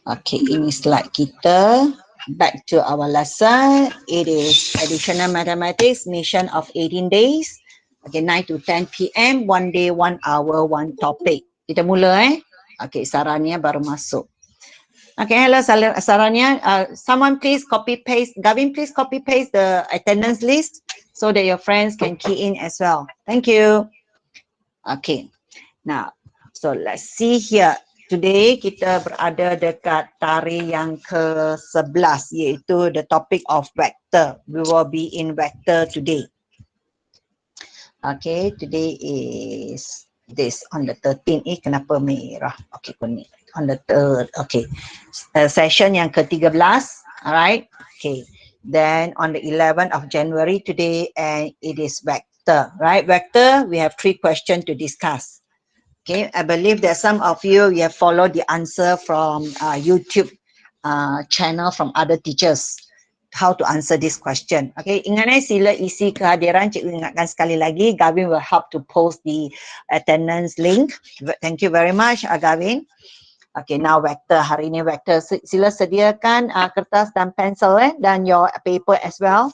Okay, ini slide kita. Back to our lesson. It is additional mathematics, mission of 18 days. Okay, 9 to 10 p.m. 1 day, 1 hour, 1 topic. Kita mula Okay, Sarania baru masuk. Okay, hello Sarania. Someone please copy paste. Gavin, please copy paste the attendance list so that your friends can key in as well. Thank you. Okay, now, so let's see here. Today kita berada dekat tarikh yang ke-11 iaitu the topic of vector. We will be in vector today. Okay, today is this on the 13th. Kenapa merah? Okay, kuning. On the 3rd. Okay, session yang ke-13. Alright. Okay, then on the 11th of January today, and it is vector. Right, vector. We have 3 questions to discuss. Okay, I believe that some of you have followed the answer from YouTube channel from other teachers, how to answer this question. Okay, ingat sila isi kehadiran. Cikgu ingatkan sekali lagi, Gavin will help to post the attendance link. Thank you very much, Gavin. Okay, now vector. Hari ini vector. Sila sediakan kertas dan pensel dan your paper as well.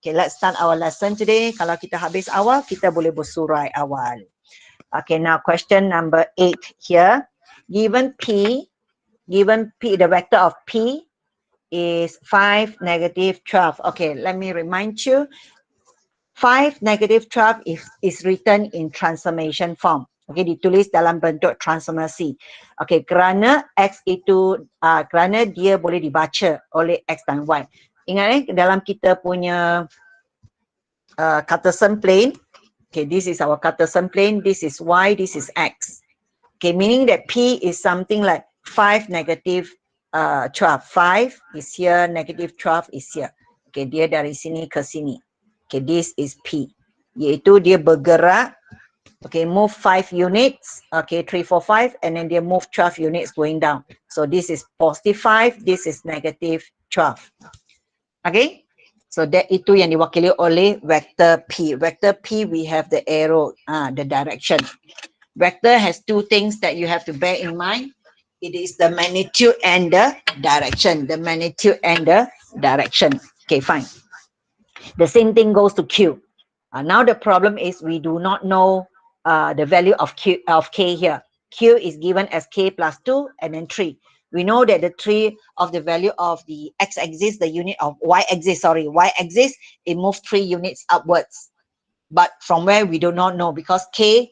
Okay, let's start our lesson today. Kalau kita habis awal, kita boleh bersurai awal. Okay, now question number 8 here. Given P, the vector of P is 5, negative 12. Okay, let me remind you. 5, negative 12 is written in transformation form. Okay, ditulis dalam bentuk transformasi. Okay, kerana X itu, kerana dia boleh dibaca oleh X dan Y. Ingat dalam kita punya Cartesian plane, okay, this is our Cartesian plane, this is Y, this is X. Okay, meaning that P is something like 5, negative 12. 5 is here, negative 12 is here. Okay, dia dari sini ke sini. Okay, this is P. Iaitu dia bergerak, okay, move 5 units, okay, 3, 4, 5, and then dia move 12 units going down. So this is positive 5, this is negative 12. Okay? So that itu yang diwakili oleh vector P. Vector P, we have the arrow, the direction. Vector has 2 things that you have to bear in mind. It is the magnitude and the direction. The magnitude and the direction. Okay, fine. The same thing goes to Q. Now the problem is we do not know the value of K here. Q is given as K plus 2 and then 3. We know that the 3 of the value of the x-axis, the unit of y-axis, y-axis, it moves 3 units upwards. But from where we do not know, because K,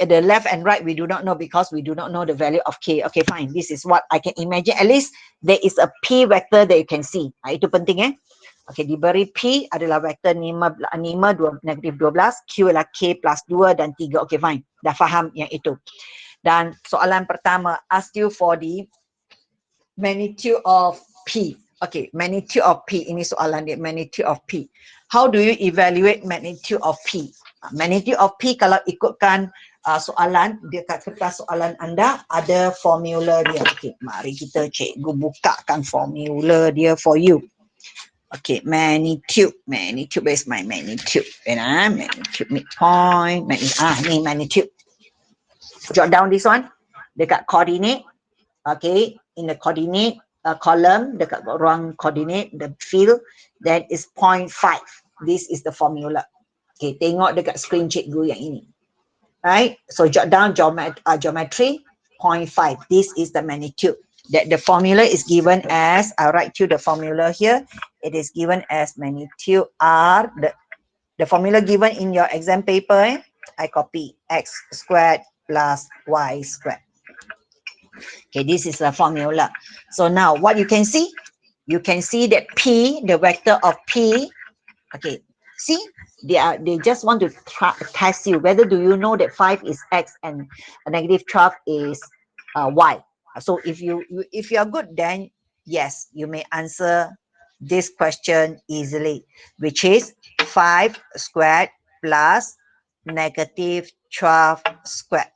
at the left and right, we do not know because we do not know the value of K. Okay, fine. This is what I can imagine. At least there is a P vector that you can see. Itu penting Okay, diberi P adalah vektor 5, negatif 12, Q adalah K plus 2 dan 3. Okay, fine. Dah faham yang itu. Dan soalan pertama, ask you for the magnitude of P. Okay, magnitude of P. Ini soalan dia, magnitude of P. How do you evaluate magnitude of P? Magnitude of P kalau ikutkan soalan, dekat kertas soalan anda ada formula dia. Okay, mari kita cikgu bukakan formula dia for you. Okay, magnitude, where's my magnitude? Magnitude, midpoint, ni magnitude. Jot down this one, dekat coordinate, okay, in the coordinate column, dekat ruang coordinate, the field, that is 0.5. This is the formula. Okay, tengok dekat screen cikgu yang ini. Right, so jot down geometry, 0.5. This is the magnitude. That the formula is given as, I'll write you the formula here. It is given as magnitude R. The formula given in your exam paper, I copy x squared plus y squared. Okay, this is the formula. So now what you can see that P, the vector of P, okay, see, they just want to test you whether do you know that 5 is x and negative 12 is y. So if you are good, then yes, you may answer this question easily, which is 5 squared plus negative 12 squared,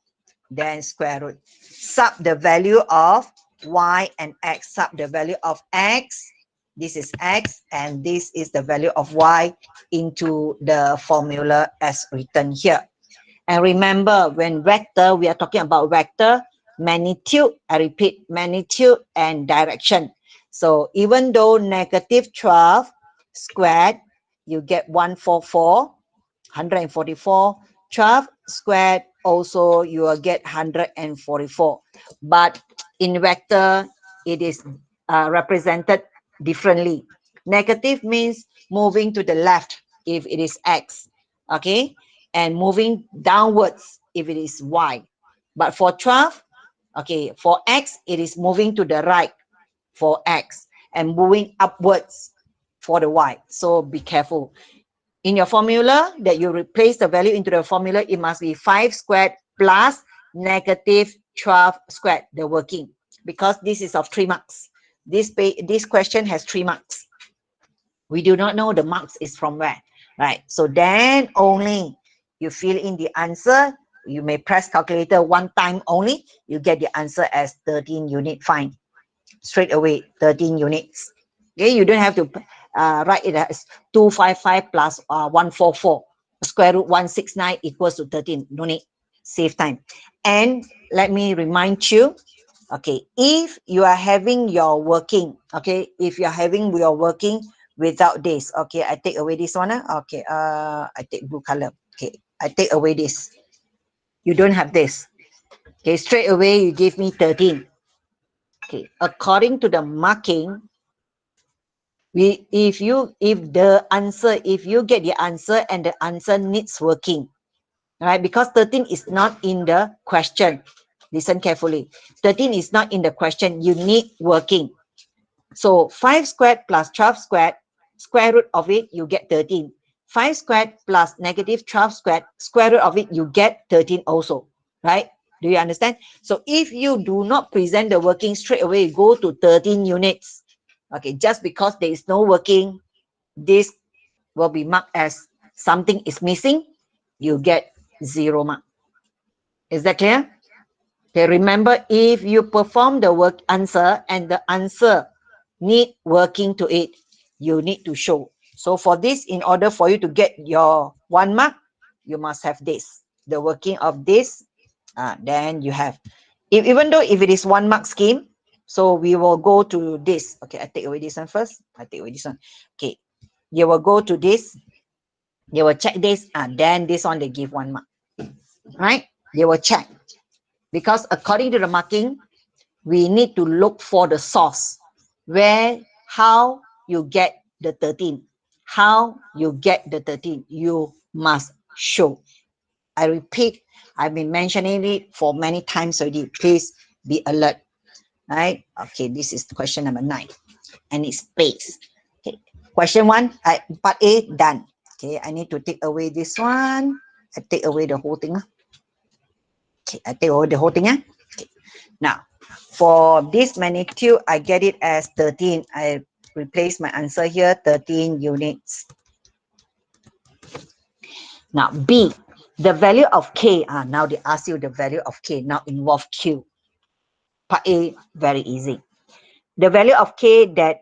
then square root. Sub the value of y and x, sub the value of x, this is x, and this is the value of y into the formula as written here. And remember, when vector, we are talking about vector, magnitude, I repeat, magnitude and direction. So even though negative 12 squared, you get 144, 144. 12 squared, also you will get 144. But in vector, it is represented differently. Negative means moving to the left if it is x, okay, and moving downwards if it is y. But for 12, okay, for x, it is moving to the right for x and moving upwards for the y. So be careful. In your formula that you replace the value into the formula, it must be 5 squared plus negative 12 squared, the working, because this is of 3 marks. This question has 3 marks. We do not know the marks is from where, right? So then only you fill in the answer. You may press calculator one time only. You get the answer as 13 unit. Fine. Straight away, 13 units. Okay, you don't have to write it as 255 plus 144. Square root 169 equals to 13. No need. Save time. And let me remind you, okay, if you are having your working, okay, if you are having your working without this, okay, I take away this one. Okay, I take blue color. Okay, I take away this. You don't have this. Okay, straight away you give me 13. Okay, according to the marking, if you get the answer and the answer needs working, right? Because 13 is not in the question. Listen carefully. 13 is not in the question. You need working. So 5 squared plus 12 squared, square root of it, you get 13. 5 squared plus negative 12 squared, square root of it, you get 13 also, right? Do you understand? So if you do not present the working straight away, go to 13 units. Okay, just because there is no working, this will be marked as something is missing. You get 0 mark. Is that clear? Okay, remember, if you perform the work answer and the answer need working to it, you need to show. So for this, in order for you to get your 1 mark, you must have this, the working of this. Then you have, even though if it is 1 mark scheme, so we will go to this. Okay, I take away this one first. I take away this one. Okay, you will go to this. They will check this, and then this one they give 1 mark. Right? They will check, because according to the marking, we need to look for the source, how you get the 13. How you get the 13, you must show. I repeat, I've been mentioning it for many times already. Please be alert. Right? Okay, this is question number 9, and it's space. Okay, question 1, part A, done. Okay, I need to take away this one. I take away the whole thing. Okay, I take away the whole thing. Okay. Now, for this magnitude, I get it as 13. I replace my answer here, 13 units. Now, B, the value of K. Now they ask you the value of K. Now involve Q. Part A, very easy. The value of K that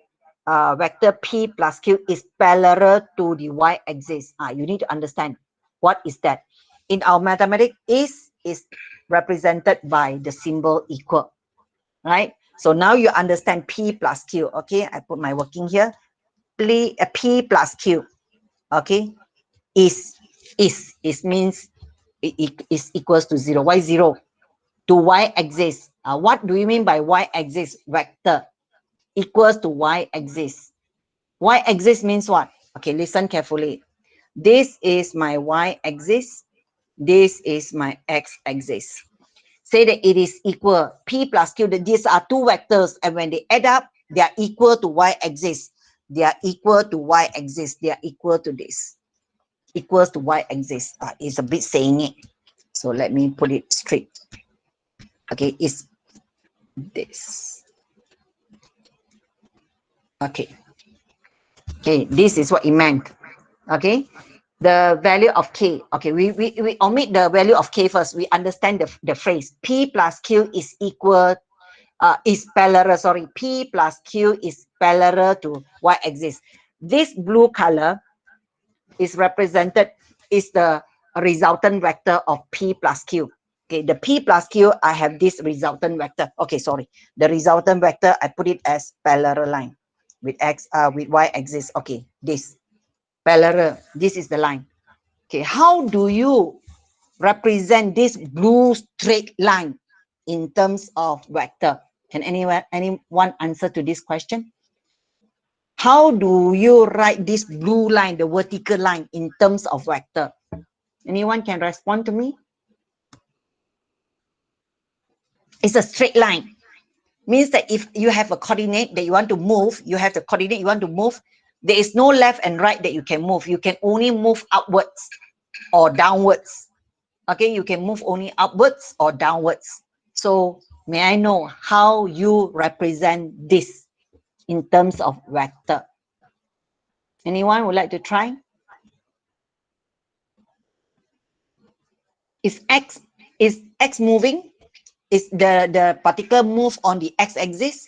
vector P plus Q is parallel to the y-axis. You need to understand what is that. In our mathematics, is represented by the symbol equal. Right? So now you understand P plus Q. Okay, I put my working here. P plus Q. Okay, is means it is equals to 0. Why 0? To y-axis. What do you mean by y-axis? Vector equals to y-axis. Y-axis means what? Okay, listen carefully. This is my y-axis. This is my x-axis. Say that it is equal. P plus Q, these are two vectors, and when they add up, they are equal to y-axis. They are equal to y-axis. They are equal to this. Equals to y-axis. It's a bit saying it. So let me put it straight. Okay, it's this. Okay. Okay, this is what it meant. Okay. The value of K. Okay, we omit the value of K first. We understand the phrase. P plus Q is equal, is parallel, sorry. P plus Q is parallel to y-axis. This blue color is represented, is the resultant vector of P plus Q. Okay, the P plus Q, I have this resultant vector. Okay, sorry. The resultant vector, I put it as parallel line with with Y axis. Okay, this parallel, this is the line. Okay, how do you represent this blue straight line in terms of vector? Can anyone answer to this question? How do you write this blue line, the vertical line, in terms of vector? Anyone can respond to me? It's a straight line. Means that if you have a coordinate that you want to move, you have the coordinate you want to move, there is no left and right that you can move. You can only move upwards or downwards. Okay, you can move only upwards or downwards. So may I know how you represent this in terms of vector? Anyone would like to try? Is X moving? Is the particle move on the x-axis?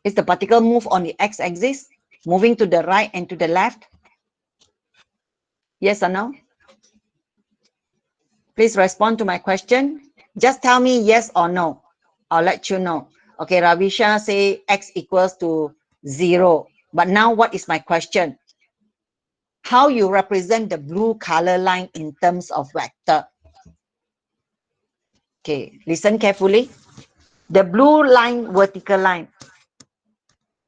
Is the particle move on the x-axis, moving to the right and to the left? Yes or no? Please respond to my question. Just tell me yes or no. I'll let you know. Okay, Ravisha say x equals to 0. But now what is my question? How you represent the blue color line in terms of vector? Okay, listen carefully. The blue line, vertical line,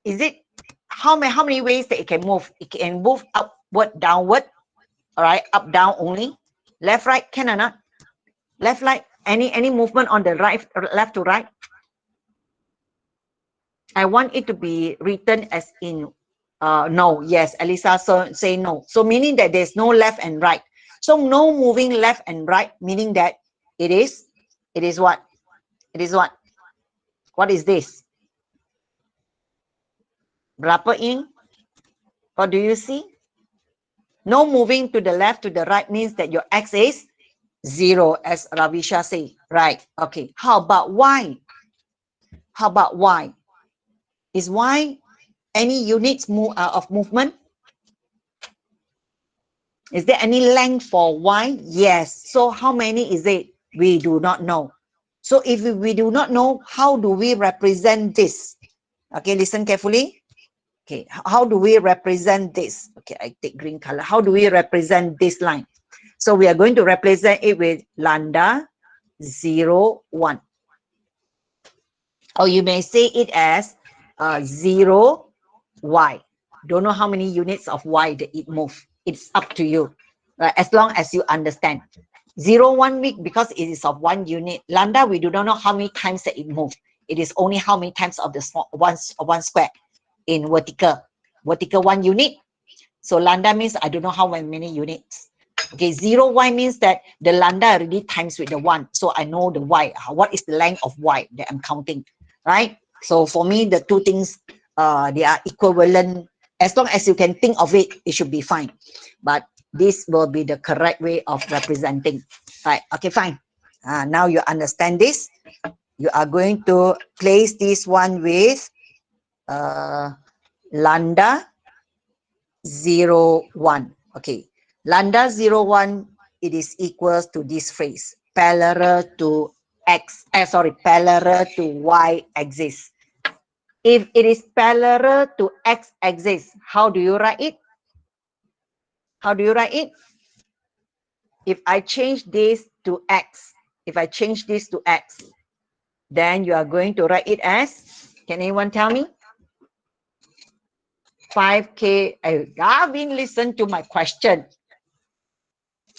is it how many ways that it can move? It can move upward, downward, all right, up, down only. Left, right, can or not? Left, right, any movement on the right, left to right? I want it to be written as in no. Yes, Elisa say no. So meaning that there's no left and right. So no moving left and right, meaning that it is what? It is what? What is this? Berapa ini? What do you see? No moving to the left, to the right means that your x is 0, as Ravisha say. Right. Okay. How about y? How about y? Is y any units of movement? Is there any length for y? Yes. So how many is it? We do not know. So if we do not know, how do we represent this? Okay, listen carefully. Okay, how do we represent this? Okay, I take green color. How do we represent this line? So we are going to represent it with lambda 0, 1. Or you may say it as 0, y. Don't know how many units of y that it moves. It's up to you, right? As long as you understand. 0, 1 week, because it is of 1 unit. Lambda, we do not know how many times that it moves. It is only how many times of the small one square in vertical. Vertical 1 unit. So lambda means I don't know how many units. Okay, 0, y means that the lambda already times with the 1. So I know the y. What is the length of y that I'm counting, right? So for me, the two things, they are equivalent. As long as you can think of it, it should be fine. But this will be the correct way of representing. Right, okay, fine. Now you understand this. You are going to place this one with lambda 0, 1. Okay, lambda 0, 1, it is equals to this phrase, parallel to parallel to y axis. If it is parallel to x axis, how do you write it? How do you write it? If I change this to x, then you are going to write it as, can anyone tell me? 5k. Gavin, listen to my question.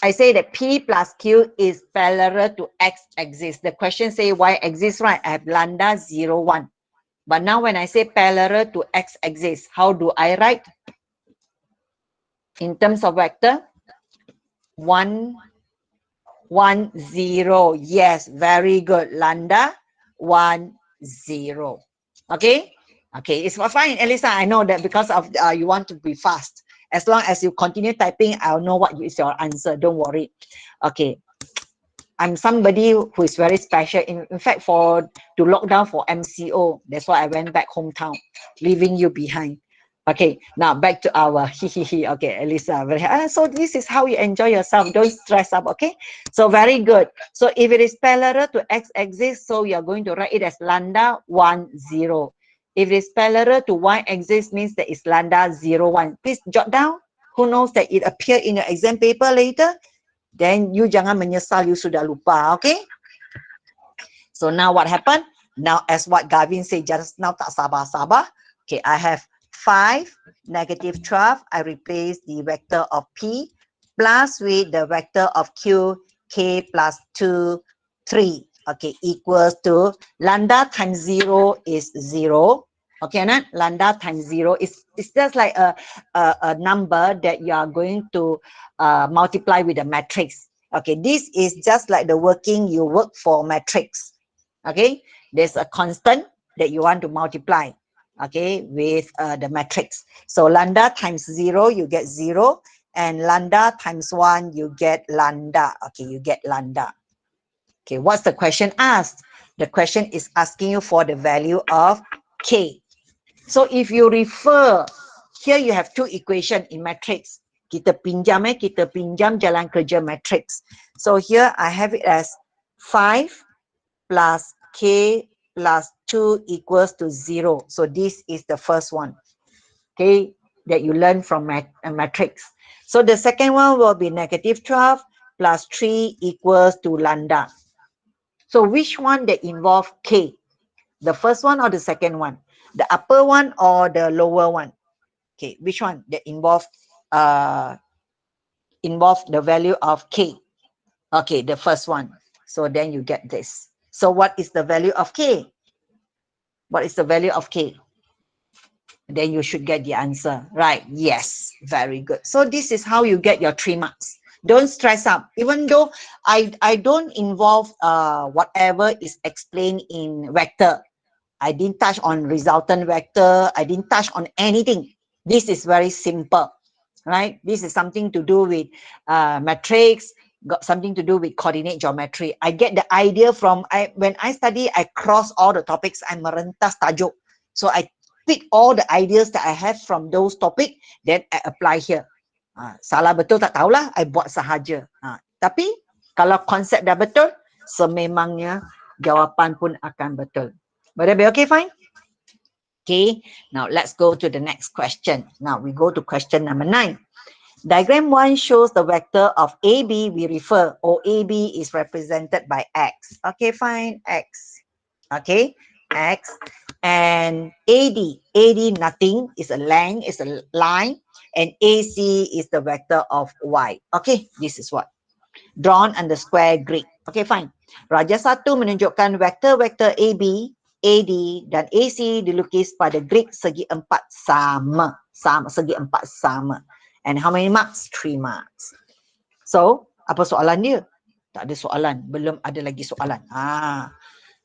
I say that P plus Q is parallel to x-axis. The question say y-axis, right? I have lambda 0, 1. But now when I say parallel to x-axis, how do I write? In terms of vector, 1, 1, 0. Yes, very good. Lambda 1, 0. Okay? Okay, it's fine, Elisa. I know that because of you want to be fast. As long as you continue typing, I'll know what is your answer. Don't worry. Okay. I'm somebody who is very special. In fact, to lock down for MCO, that's why I went back hometown, leaving you behind. Okay, now back to our okay, Elisa. So this is how you enjoy yourself. Don't stress up, okay? So very good. So if it is parallel to x-axis, so you're going to write it as lambda 1, 0. If it is parallel to y-axis, means that it's lambda 0, 1. Please jot down. Who knows that it appear in your exam paper later? Then you jangan menyesal you sudah lupa, okay? So now what happened? Now as what Gavin said just now, tak sabar-sabar. Okay, I have 5, negative 12. I replace the vector of P plus with the vector of Q, K plus 2, 3. Okay, equals to lambda times 0 is 0. Okay, not lambda times 0 is it's just like a number that you are going to multiply with the matrix. Okay, this is just like the working you work for matrix. Okay, there's a constant that you want to multiply, okay, with the matrix. So lambda times 0, you get 0, and lambda times 1, you get lambda. Okay, you get lambda. Okay, what's the question asked? The question is asking you for the value of K. So if you refer, here you have two equation in matrix. Kita pinjam jalan kerja matrix. So here I have it as 5 plus K plus 2 equals to 0. So this is the first one, okay, that you learn from a matrix. So the second one will be negative 12 plus 3 equals to lambda. So which one that involve K? The first one or the second one? The upper one or the lower one? Okay, which one that involve the value of K? Okay, the first one. So then you get this. So what is the value of K? What is the value of K? Then you should get the answer, right? Yes, very good. So this is how you get your 3 marks. Don't stress up. Even though I don't involve whatever is explained in vector. I didn't touch on resultant vector. I didn't touch on anything. This is very simple, right? This is something to do with matrix, got something to do with coordinate geometry. I get the idea from, when I study, I cross all the topics, I merentas tajuk. So I pick all the ideas that I have from those topics, then I apply here. Salah betul tak tahulah, I buat sahaja. Tapi kalau konsep dah betul, sememangnya jawapan pun akan betul. Would that be okay, fine? Okay, now let's go to the next question. Now we go to question number 9. Diagram 1 shows the vector of AB we refer, or AB is represented by X. Okay, fine, X. Okay, X. And AD nothing, is a length, is a line, and AC is the vector of Y. Okay, this is what? Drawn on the square grid. Okay, fine. Raja 1 menunjukkan vektor-vektor AB, AD, dan AC dilukis pada grid segi 4 sama. Segi 4 sama. And how many marks? 3 marks. So, apa soalan dia? Tak ada soalan. Belum ada lagi soalan.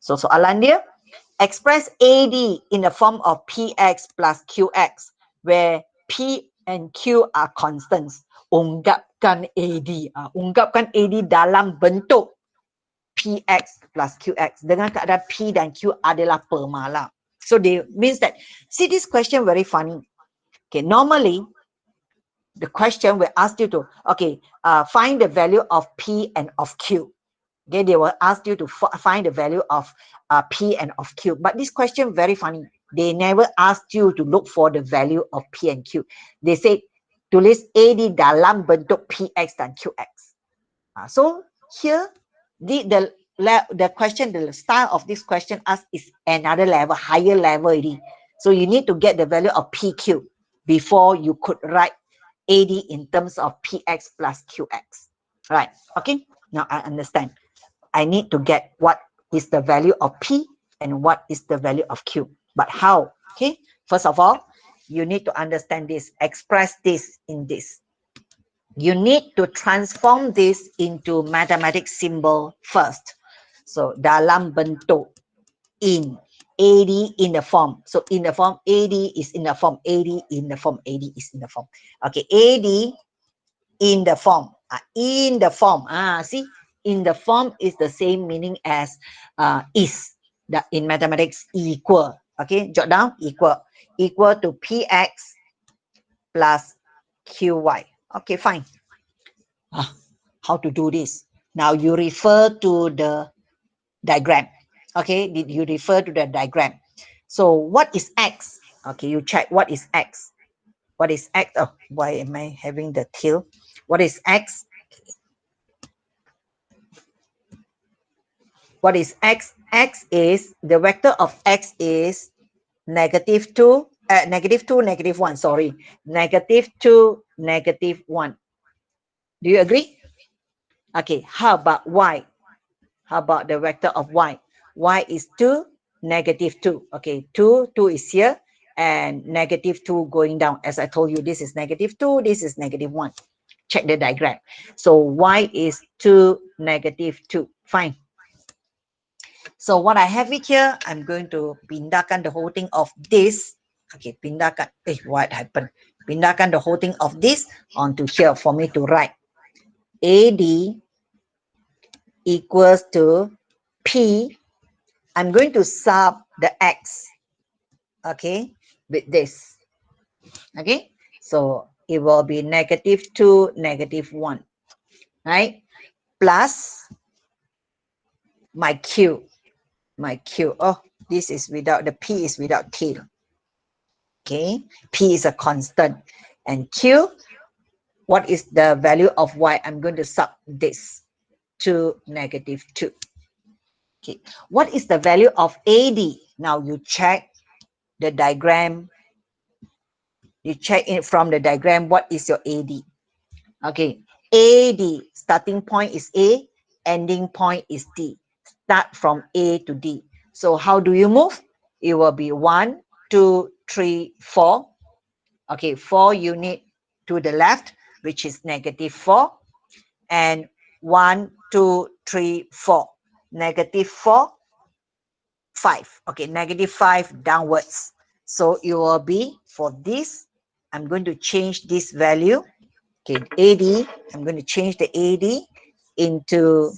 So, soalan dia, express AD in the form of PX plus QX, where P and Q are constants. Ungkapkan AD. Ungkapkan AD dalam bentuk PX plus QX dengan keadaan P dan Q adalah permalah. So they means that, see this question very funny. Okay, normally the question will ask you to, okay, find the value of P and of Q. Okay, they will ask you to find the value of P and of Q. But this question very funny. They never asked you to look for the value of P and Q. They say tulis AD dalam bentuk PX dan QX. So here the question, the style of this question asked is another level, higher level already. So you need to get the value of PQ before you could write AD in terms of PX plus QX. Right? Okay. Now I understand. I need to get what is the value of P and what is the value of Q. But how? Okay. First of all, you need to understand this, express this in this. You need to transform this into mathematical symbol first. So, dalam bentuk, in, AD in the form. So, in the form, AD is in the form, AD in the form, AD is in the form. Okay, AD in the form. In the form. See, in the form is the same meaning as is. That in mathematics, equal. Okay, jot down, equal. Equal to PX plus QY. Okay, fine. How to do this? Now you refer to the diagram. Okay, did you refer to the diagram? So what is X? Okay, you check what is X. What is X? Oh, why am I having the tail? What is X? What is X? X is, the vector of X is -2, -2, -1, sorry. -2, -1. Do you agree? Okay, how about Y? How about the vector of Y? Y is 2, -2. Okay, 2 is here, and -2 going down. As I told you, this is -2, this is -1. Check the diagram. So Y is 2, -2. Fine. So what I have it here, I'm going to pindahkan the whole thing of this. Okay, pindahkan. What happened? Pindahkan the whole thing of this onto here for me to write. AD equals to P. I'm going to sub the X, okay, with this. Okay, so it will be -2, -1, right? Plus my Q. My Q. Oh, this is without, the P is without tail. Okay, P is a constant. And Q, what is the value of Y? I'm going to sub this to -2. Okay, what is the value of AD? Now you check the diagram. You check it from the diagram, what is your AD? Okay, AD, starting point is A, ending point is D. Start from A to D. So how do you move? It will be 1, 2, 3, 4. Okay, 4 unit to the left, which is -4. And 1, 2, 3, 4. -4, 5. Okay, -5 downwards. So it will be, for this, I'm going to change this value. Okay, AD, I'm going to change the AD into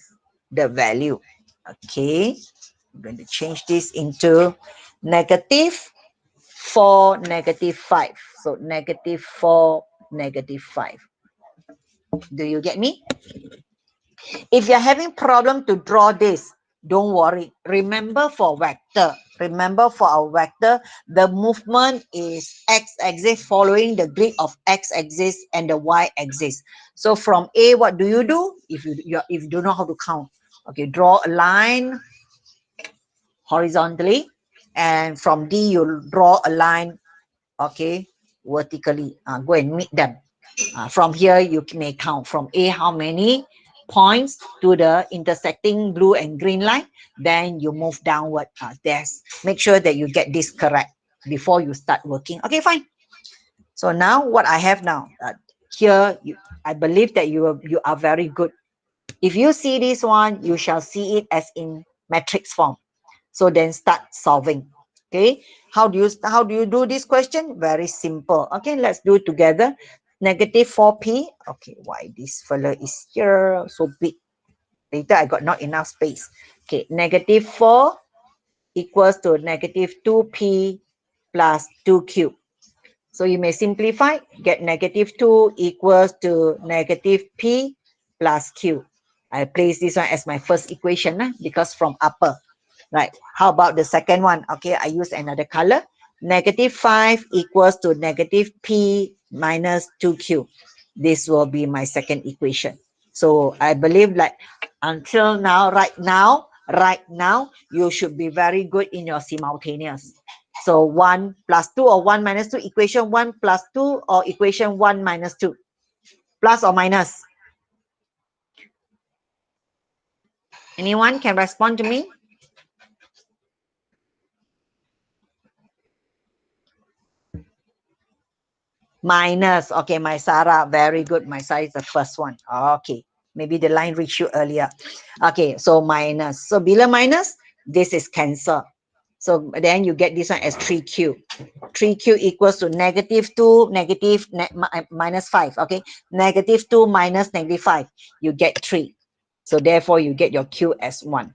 the value. Okay, I'm going to change this into -4, -5. So -4, -5. Do you get me? If you're having problem to draw this, don't worry. Remember for vector. Remember for our vector, the movement is x-axis following the grid of x-axis and the y-axis. So from A, what do? If you don't know how to count, okay, draw a line horizontally, and from D you draw a line, okay, vertically. Go and meet them. From here you may count from A how many points to the intersecting blue and green line, then you move downward. Make sure that you get this correct before you start working. Okay, fine. So now what I have now, here, I believe that you are very good. If you see this one, you shall see it as in matrix form. So then start solving. Okay, how do you do this question? Very simple. Okay, let's do it together. -4p. Okay, why this fella is here so big? Later I got not enough space. Okay, -4 equals to -2p plus 2q. So you may simplify, get -2 equals to -p plus q. I place this one as my first equation because from upper. Right. How about the second one? Okay, I use another color. -5 equals to -p minus 2q. This will be my second equation. So I believe like until now, right now, you should be very good in your simultaneous. So 1 plus 2 or 1 minus 2, equation 1 plus 2 or equation 1 minus 2. Plus or minus? Anyone can respond to me? Minus. Okay, my Sarah, very good. My Sarah is the first one. Okay, maybe the line reached you earlier. Okay, so minus. So below minus, this is cancel. So then you get this one as 3q. 3q equals to -2, minus 5. Okay, -2 minus -5. You get 3. So therefore, you get your q as 1.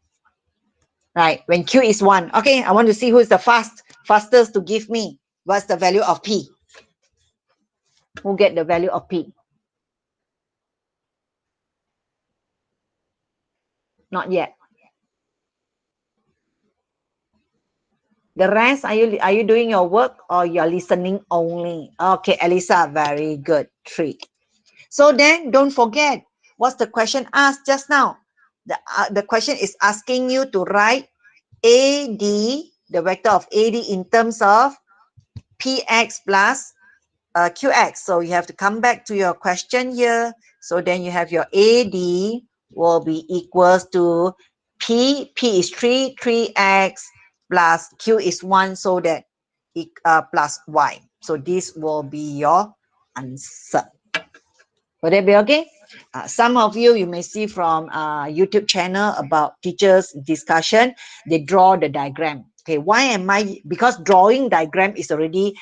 Right, when q is 1. Okay, I want to see who is the fastest to give me. What's the value of p? Who get the value of P? Not yet. The rest, are you doing your work or you're listening only? Okay, Elisa, very good. 3. So then don't forget, what's the question asked just now? The question is asking you to write AD, the vector of AD in terms of PX plus QX. So you have to come back to your question here. So then you have your AD will be equals to P is 3x plus Q is 1, so that plus Y. So this will be your answer. Would that be okay? Some of you may see from YouTube channel about teachers discussion, they draw the diagram. Okay, why am I? Because drawing diagram is already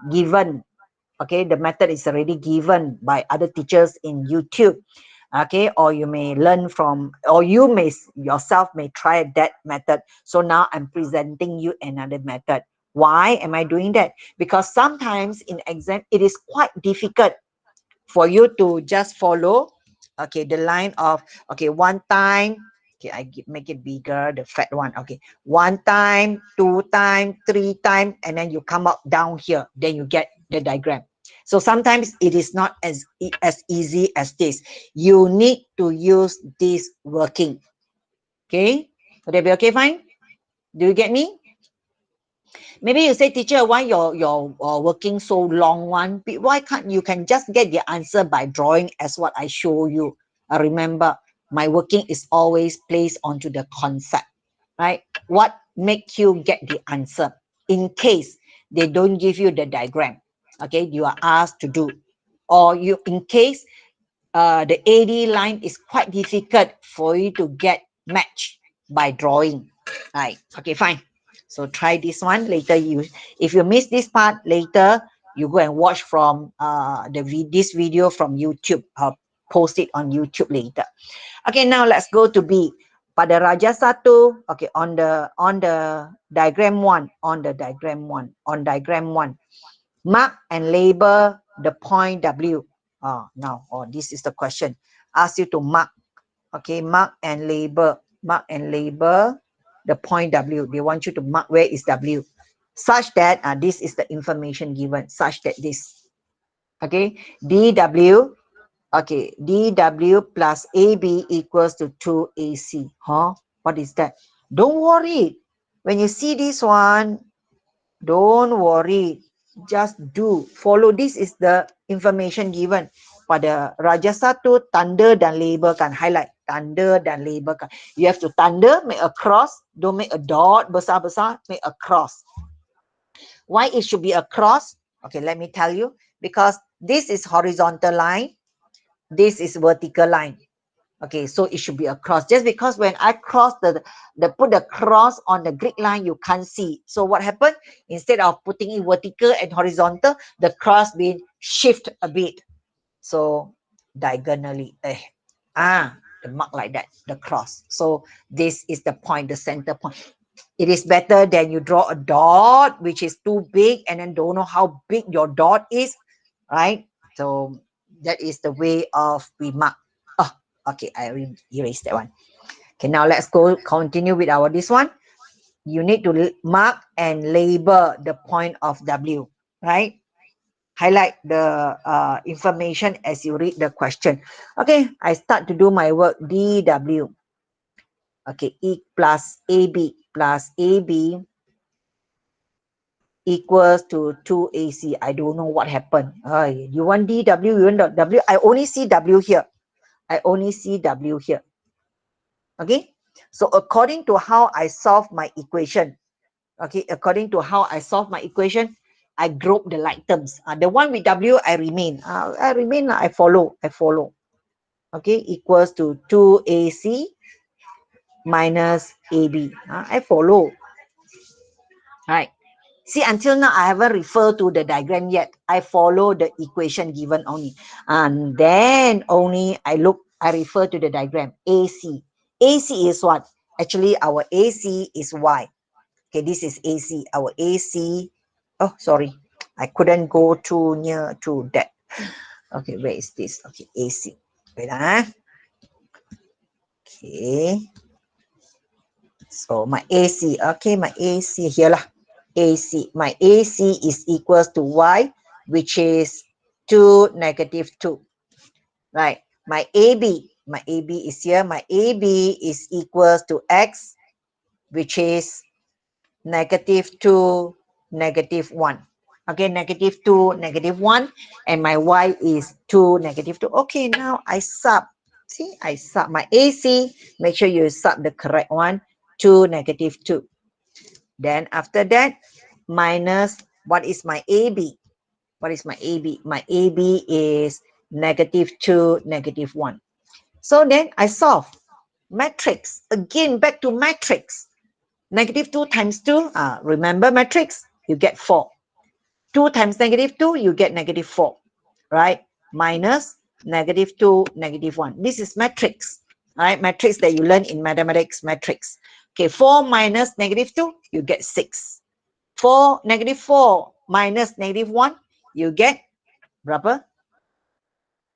given. Okay, the method is already given by other teachers in YouTube. Okay, or you may learn from, or you may yourself may try that method. So now I'm presenting you another method. Why am I doing that? Because sometimes in exam it is quite difficult for you to just follow, okay, the line of, okay, one time, okay, make it bigger, the fat one, okay, one time, two time, three time, and then you come up down here, then you get the diagram. So sometimes it is not as easy as this. You need to use this working. Okay, would that be okay? Fine. Do you get me? Maybe you say, teacher, why you're working so long one? Why can't you can just get the answer by drawing as what I show you? Remember, my working is always placed onto the concept, right? What make you get the answer? In case they don't give you the diagram, okay, you are asked to do, or you, in case the AD line is quite difficult for you to get match by drawing, right? Okay, fine. So try this one later. You, if you miss this part later, you go and watch from this video from YouTube. I'll post it on YouTube later. Okay, now let's go to B. Pada Raja satu, okay, on the diagram one, on diagram one, mark and label the point W. Now, this is the question. Ask you to mark, okay, mark and label the point W. They want you to mark where is W, such that this is the information given, such that this, okay, DW, okay, DW plus AB equals to 2AC. What is that? Don't worry. When you see this one, don't worry. Just do. Follow. This is the information given. Pada Raja satu, tanda dan labelkan. Highlight. Tanda dan labelkan. You have to tanda, make a cross. Don't make a dot besar-besar. Make a cross. Why it should be a cross? Okay, let me tell you. Because this is horizontal line. This is vertical line. Okay, so it should be a cross. Just because when I cross put the cross on the grid line, you can't see. So what happened? Instead of putting it vertical and horizontal, the cross being shift a bit. So diagonally, the mark like that, the cross. So this is the point, the center point. It is better than you draw a dot, which is too big, and then don't know how big your dot is, right? So that is the way of we mark. Okay, I erased that one. Okay, now let's go continue with our this one. You need to mark and label the point of W, right? Highlight the information as you read the question. Okay, I start to do my work. DW. Okay, E plus AB equals to 2AC. I don't know what happened. You want DW, you want W. I only see W here. Okay, so according to how I solve my equation, I group the like terms. The one with W, I remain. I follow. Okay, equals to 2AC minus AB. I follow. Right. See, until now, I haven't referred to the diagram yet. I follow the equation given only. And then only I refer to the diagram. AC. AC is what? Actually, our AC is Y. Okay, this is AC. Our AC. Oh, sorry. I couldn't go too near to that. Okay, where is this? Okay, AC. Wait, okay. So my AC, okay, my AC here lah. AC, my AC is equals to Y, which is 2, -2. Right. My AB is here. My AB is equals to X, which is -2, -1. Okay, -2, -1, and my Y is 2, -2. Okay, now I sub. See, I sub my AC. Make sure you sub the correct one. 2, -2. Then after that, minus, what is my AB? What is my AB? My AB is -2, -1. So then I solve matrix. Again, back to matrix. -2 times 2, remember matrix? You get 4. 2 times -2, you get -4, right? Minus -2, -1. This is matrix, right? Matrix that you learn in mathematics, matrix. Okay, 4 minus -2, you get 6. 4, -4 minus -1, you get berapa?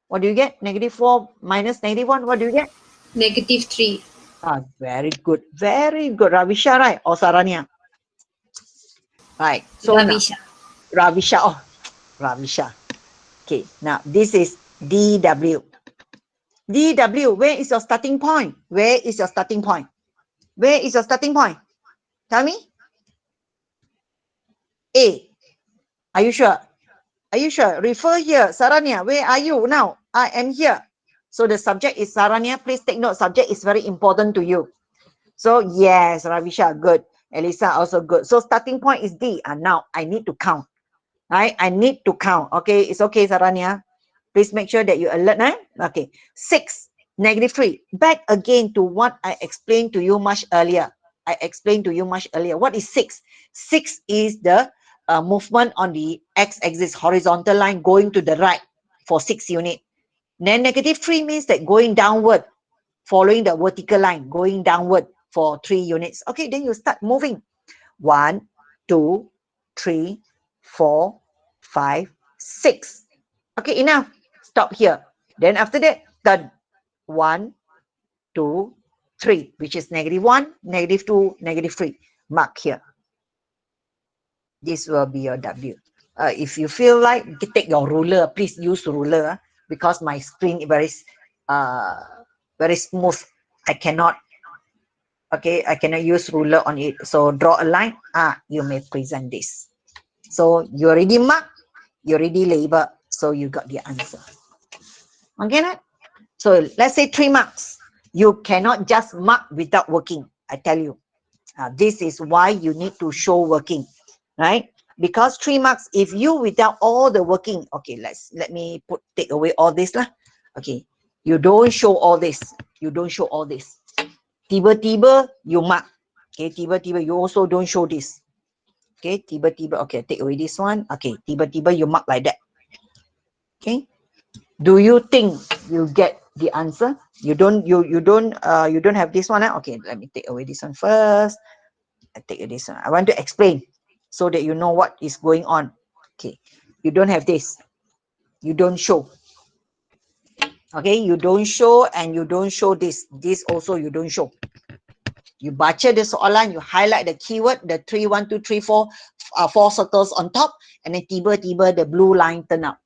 What do you get? -4 minus -1, what do you get? -3. Very good. Very good. Ravisha, right? Or Saranya? Right. So Ravisha. now, Ravisha. Oh, Ravisha. Okay. Now, this is DW. DW, where is your starting point? Where is your starting point? Where is your starting point? Tell me. A. Are you sure? Are you sure? Refer here. Saranya, where are you now? I am here. So the subject is Saranya. Please take note. Subject is very important to you. So yes, Ravisha, good. Elisa, also good. So starting point is D. And now I need to count. Right? I need to count. Okay, it's okay, Saranya. Please make sure that you alert. Okay, 6, -3. Back again to what I explained to you much earlier. What is 6? 6 is the movement on the x-axis horizontal line going to the right for 6 units. Then -3 means that going downward, following the vertical line, going downward for 3 units. Okay, then you start moving. 1, 2, 3, 4, 5, 6. Okay, enough. Stop here. Then after that, the 1, 2, 3, which is -1, -2, -3. Mark here. This will be your W. If you feel like, take your ruler. Please use ruler because my screen is very smooth. I cannot use ruler on it. So draw a line. You may present this. So you already mark, you already label, so you got the answer. Okay, right? So let's say 3 marks. You cannot just mark without working. I tell you, this is why you need to show working, right? Because 3 marks, if you without all the working, okay, let me take away all this lah. Okay, you don't show all this. You don't show all this. Tiba-tiba you mark. Okay, tiba-tiba you also don't show this. Okay, tiba-tiba, okay, take away this one. Okay, tiba-tiba you mark like that. Okay, do you think you get the answer? You don't have this one. Okay, let me take away this one first. I take this one. I want to explain so that you know what is going on. Okay, you don't have this. You don't show. Okay, you don't show, and you don't show this. This also you don't show. You baca the soalan, you highlight the keyword, the 3, 1, 2, 3, 4, 4 circles on top, and then tiba-tiba the blue line turn up.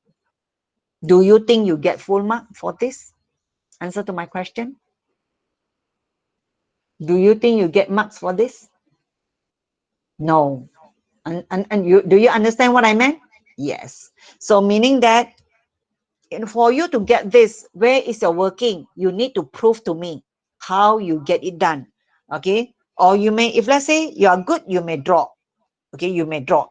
Do you think you get full mark for this? Answer to my question. Do you think you get marks for this? No. And do you understand what I meant? Yes. So meaning that for you to get this, where is your working? You need to prove to me how you get it done. Okay. Or you may, if let's say you are good, you may draw. Okay, you may draw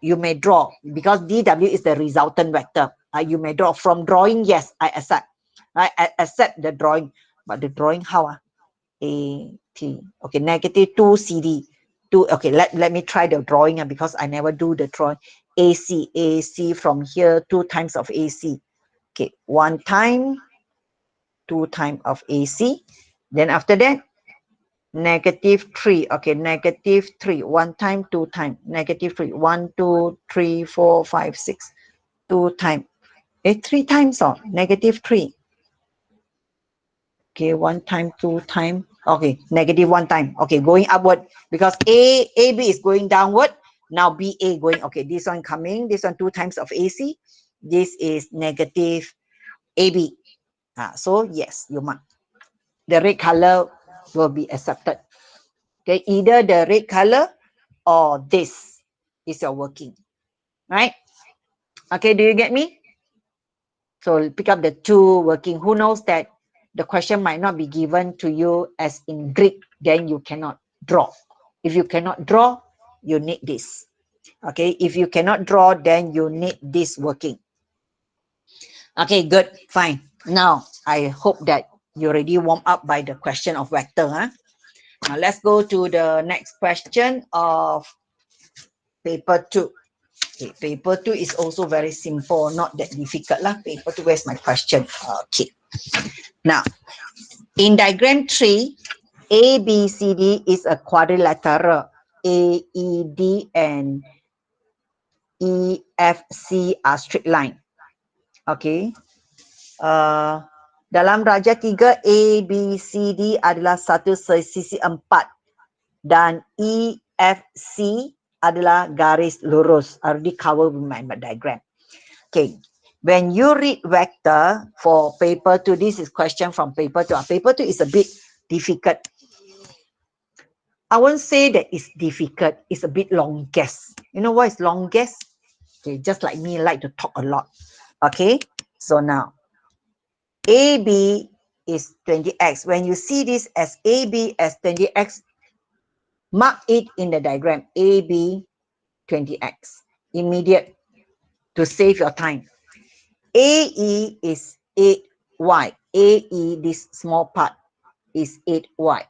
because DW is the resultant vector. You may draw. From drawing, yes, I accept. Right, I accept the drawing, but the drawing how? AT. Okay, -2 CD. 2. Okay, let me try the drawing because I never do the drawing. AC from here, 2 times of AC. Okay, 1 time, 2 times of AC. Then after that, -3. Okay, -3. 1 time, 2 time. -3. 1, 2, 3, 4, 5, 6. 2 time. 3 times or -3. Okay, 1 time, 2 time. Okay, -1 time. Okay, going upward because AB is going downward. Now BA going. Okay, this one coming. This one 2 times of AC. This is negative AB. So yes, you mark. The red color will be accepted. Okay, either the red color or this is your working, right? Okay, do you get me? So pick up the two working. Who knows that the question might not be given to you as in Greek, then you cannot draw. If you cannot draw, you need this. Okay, if you cannot draw, then you need this working. Okay, good, fine. Now, I hope that you already warm up by the question of vector. Huh? Now, let's go to the next question of paper 2. Okay, paper 2 is also very simple, not that difficult lah. Paper 2, where's my question? Okay. Now, in diagram 3, ABCD is a quadrilateral. AED and EFC are straight line. Okay. Dalam raja 3, ABCD adalah satu sisi 4 dan EFC adalah garis lurus. I already covered with my diagram. Okay. When you read vector for paper 2, this is question from paper 2. Paper 2 is a bit difficult. I won't say that it's difficult. It's a bit longest. You know what is longest? Okay, just like me, like to talk a lot. Okay, so now AB is 20x. When you see this as AB as 20x, mark it in the diagram. AB 20x. Immediate to save your time. AE is 8y. AE, this small part, is 8y.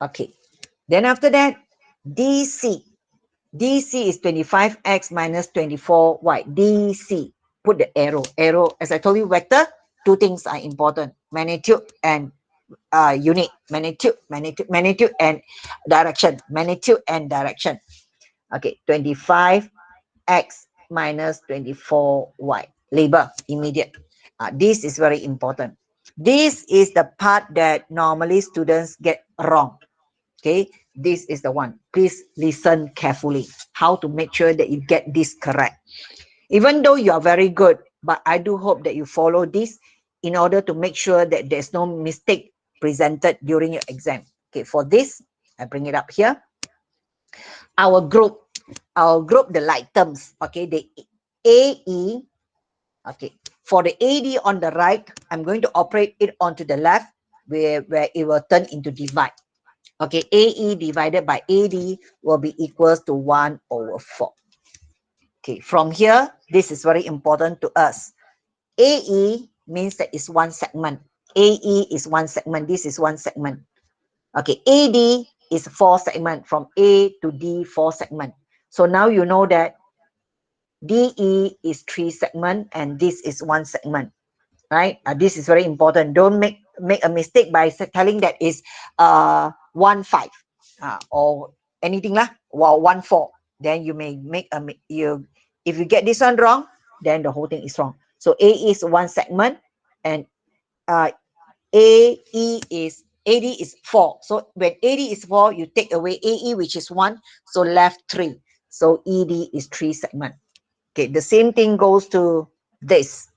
Okay. Then after that, DC. DC is 25x minus 24y. DC. Put the arrow. Arrow, as I told you, vector, two things are important. Magnitude and unit. Magnitude and direction. Magnitude and direction. Okay, 25x minus 24y. Label, immediate. This is very important. This is the part that normally students get wrong. Okay, this is the one. Please listen carefully. How to make sure that you get this correct. Even though you are very good, but I do hope that you follow this in order to make sure that there's no mistake presented during your exam. Okay, for this, I bring it up here. Our group the like terms. Okay, the AE. Okay, for the AD on the right, I'm going to operate it onto the left where it will turn into divide. Okay, AE divided by AD will be equals to 1 over 4. Okay, from here, this is very important to us. AE means that it's one segment. AE is one segment. This is one segment. Okay, AD is 4 segment. From A to D, 4 segment. So now you know that DE is 3 segment and this is 1 segment. Right? This is very important. Don't make a mistake by telling that is 1, 5 or anything lah. Well, 1, 4. Then you may make if you get this one wrong, then the whole thing is wrong. So A is 1 segment and AD is 4. So when AD is 4, you take away AE, which is 1, so left 3. So ED is 3 segment. Okay, the same thing goes to this.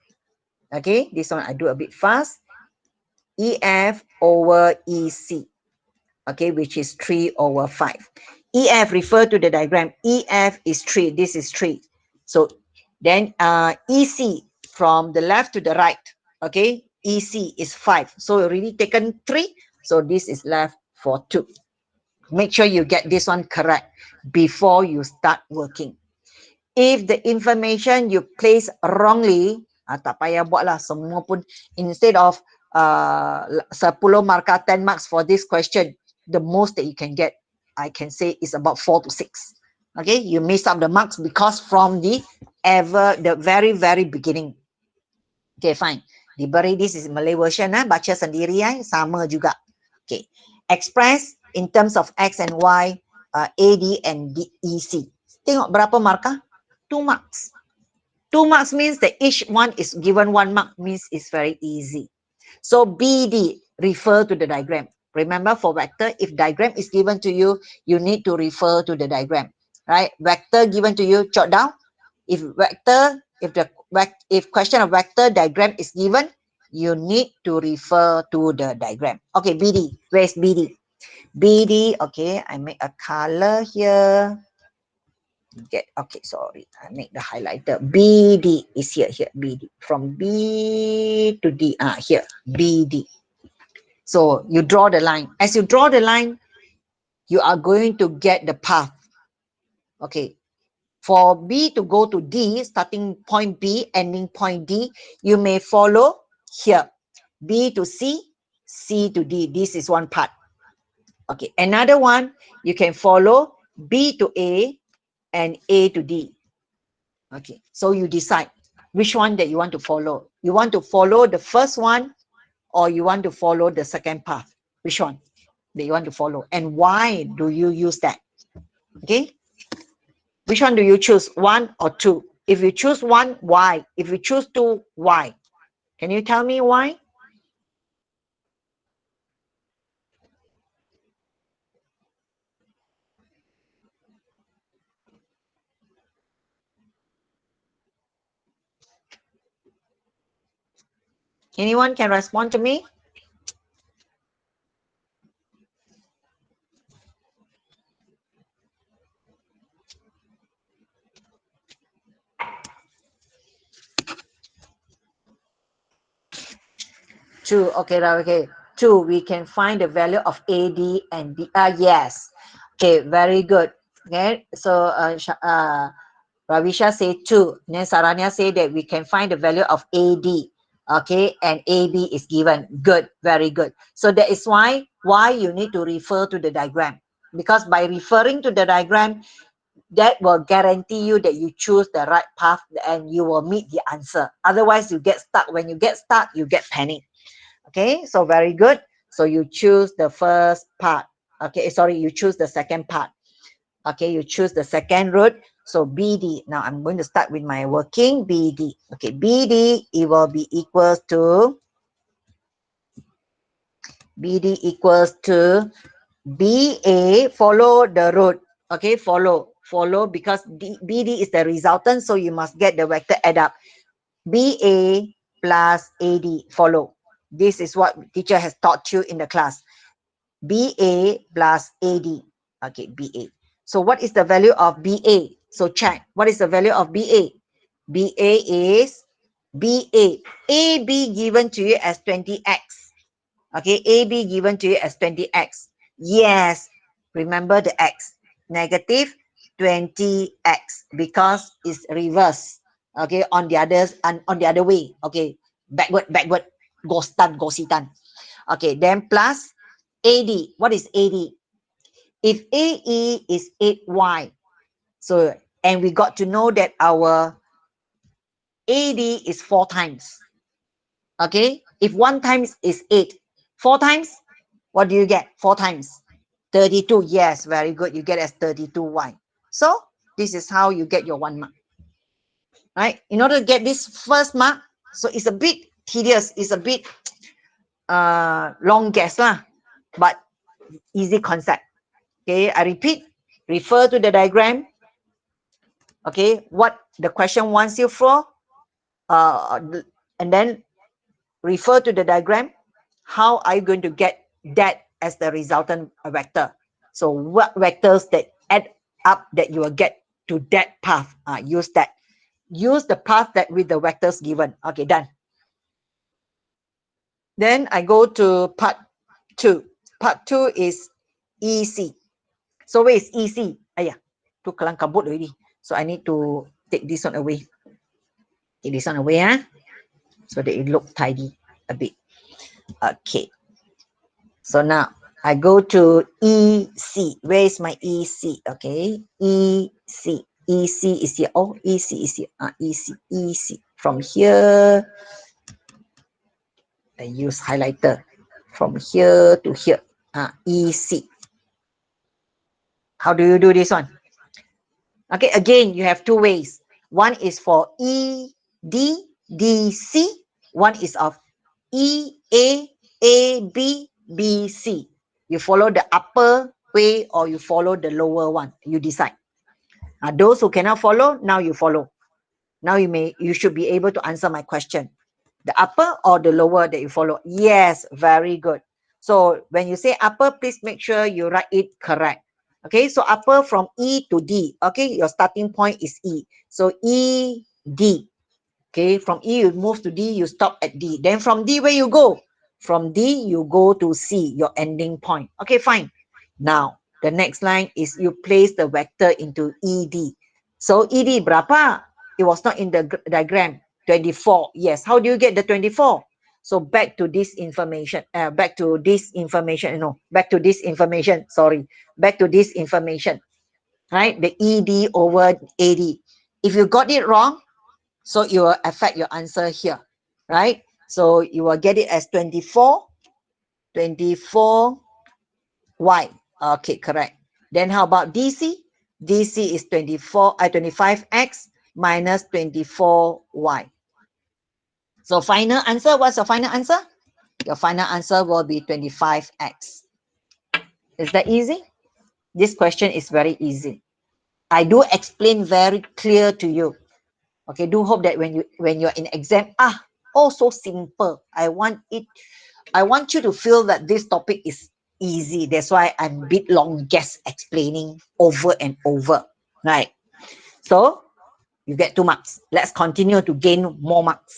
Okay, this one I do a bit fast. EF over EC. Okay, which is 3 over 5. EF refer to the diagram. EF is 3. This is 3. So then EC from the left to the right. Okay, EC is 5. So already taken 3. So this is left for 2. Make sure you get this one correct before you start working. If the information you place wrongly, tak payah buat lah, semua pun instead of 10 markah 10 marks for this question, the most that you can get, I can say, is about 4 to 6. Okay, you miss up the marks because from the very beginning. Okay, fine. Diberi, this is Malay version, baca sendiri sama juga. Okay, express in terms of X and Y, AD and EC. Tengok berapa markah? 2 marks. 2 marks means that each one is given 1 mark, means it's very easy. So BD, refer to the diagram. Remember, for vector, if diagram is given to you, you need to refer to the diagram, right? Vector given to you, jot down. If question of vector diagram is given, you need to refer to the diagram. Okay, BD, where's BD? BD, okay, I make a color here. Okay, sorry, I make the highlighter. BD is here, BD. From B to D, here, BD. So you draw the line. As you draw the line, you are going to get the path. Okay. For B to go to D, starting point B, ending point D, you may follow here. B to C, C to D. This is one part. Okay. Another one, you can follow B to A and A to D. Okay. So you decide which one that you want to follow. You want to follow the first one or you want to follow the second path. Which one that you want to follow? And why do you use that? Okay. Which one do you choose? 1 or 2? If you choose 1, why? If you choose 2, why? Can you tell me why? Anyone can respond to me? Two. Okay, okay. 2, we can find the value of AD and D. Yes. Okay, very good. Okay, so Ravisha say 2. Then Saranya say that we can find the value of AD. Okay, and AB is given. Good, very good. So that is why you need to refer to the diagram. Because by referring to the diagram, that will guarantee you that you choose the right path and you will meet the answer. Otherwise, you get stuck. When you get stuck, you get panic. Okay, so very good. So you choose the first part. Okay, sorry, you choose the second part. Okay, you choose the second route. So BD. Now I'm going to start with my working BD. Okay, BD, it will be equals to BD equals to BA, follow the route. Okay, follow because BD is the resultant, so you must get the vector add up. BA plus AD, follow. This is what teacher has taught you in the class. BA plus AD. Okay, BA. So what is the value of BA? So check. What is the value of BA? BA is BA. AB given to you as 20x. Okay, AB given to you as 20x. Yes, remember the x. Negative 20x because it's reverse. Okay, on the other way. Okay, backward. Gositan. Okay, then plus AD. What is AD? If AE is 8y, so and we got to know that our AD is 4 times. Okay, if 1 times is 8, 4 times, what do you get? 4 times 32. Yes, very good. You get as 32y. So this is how you get your 1 mark. Right? In order to get this first mark, so it's a bit tedious. It's a bit long guess lah, but easy concept. Okay, I repeat. Refer to the diagram. Okay, what the question wants you for, and then refer to the diagram. How are you going to get that as the resultant vector? So what vectors that add up that you will get to that path? Use that. Use the path that with the vectors given. Okay, done. Then I go to part 2. Part 2 is EC. So where is EC? Tu kelang kabut already. So I need to take this one away. Take this one away, so that it look tidy a bit. Okay. So now I go to EC. Where is my EC? Okay, EC. EC is here. Oh, EC is here. EC. From here, I use highlighter. From here to here. EC. How do you do this one? Okay, again, you have two ways. One is for EDDC. One is of EAABBC. You follow the upper way or you follow the lower one. You decide. Those who cannot follow, now you follow. Now you should be able to answer my question. The upper or the lower that you follow? Yes, very good. So when you say upper, please make sure you write it correct. Okay, so upper from E to D. Okay, your starting point is E. So E, D. Okay, from E you move to D, you stop at D. Then from D, where you go? From D, you go to C, your ending point. Okay, fine. Now, the next line is you place the vector into ED. So ED berapa? It was not in the diagram. 24. Yes. How do you get the 24? So back to this information. Back to this information. Sorry. Back to this information. Right? The ED over AD. If you got it wrong, so it will affect your answer here. Right? So you will get it as 24. 24 Y. Okay, correct. Then how about DC? DC is 25X minus 24Y. So final answer, what's your final answer? Your final answer will be 25X. Is that easy? This question is very easy. I do explain very clear to you. Okay, do hope that when you're in exam, so simple. I want you to feel that this topic is easy. That's why I'm a bit long guess explaining over and over. Right. So you get 2 marks. Let's continue to gain more marks.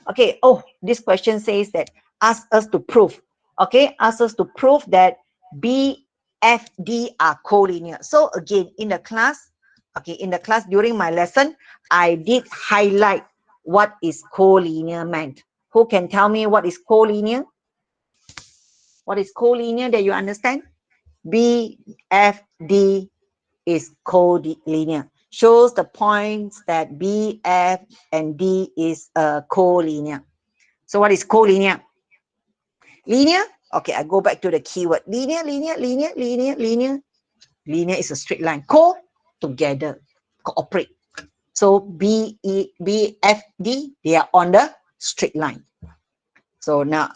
Okay. Oh, this question says that ask us to prove. Okay. Ask us to prove that B, F, D are collinear. So again, in the class during my lesson, I did highlight what is collinear meant. Who can tell me what is collinear? What is collinear that you understand? B, F, D is collinear. Shows the points that B, F, and D is collinear. So what is collinear? Linear? Okay, I go back to the keyword. Linear. Linear is a straight line. Together. Cooperate. So B, F, D, they are on the straight line. So now,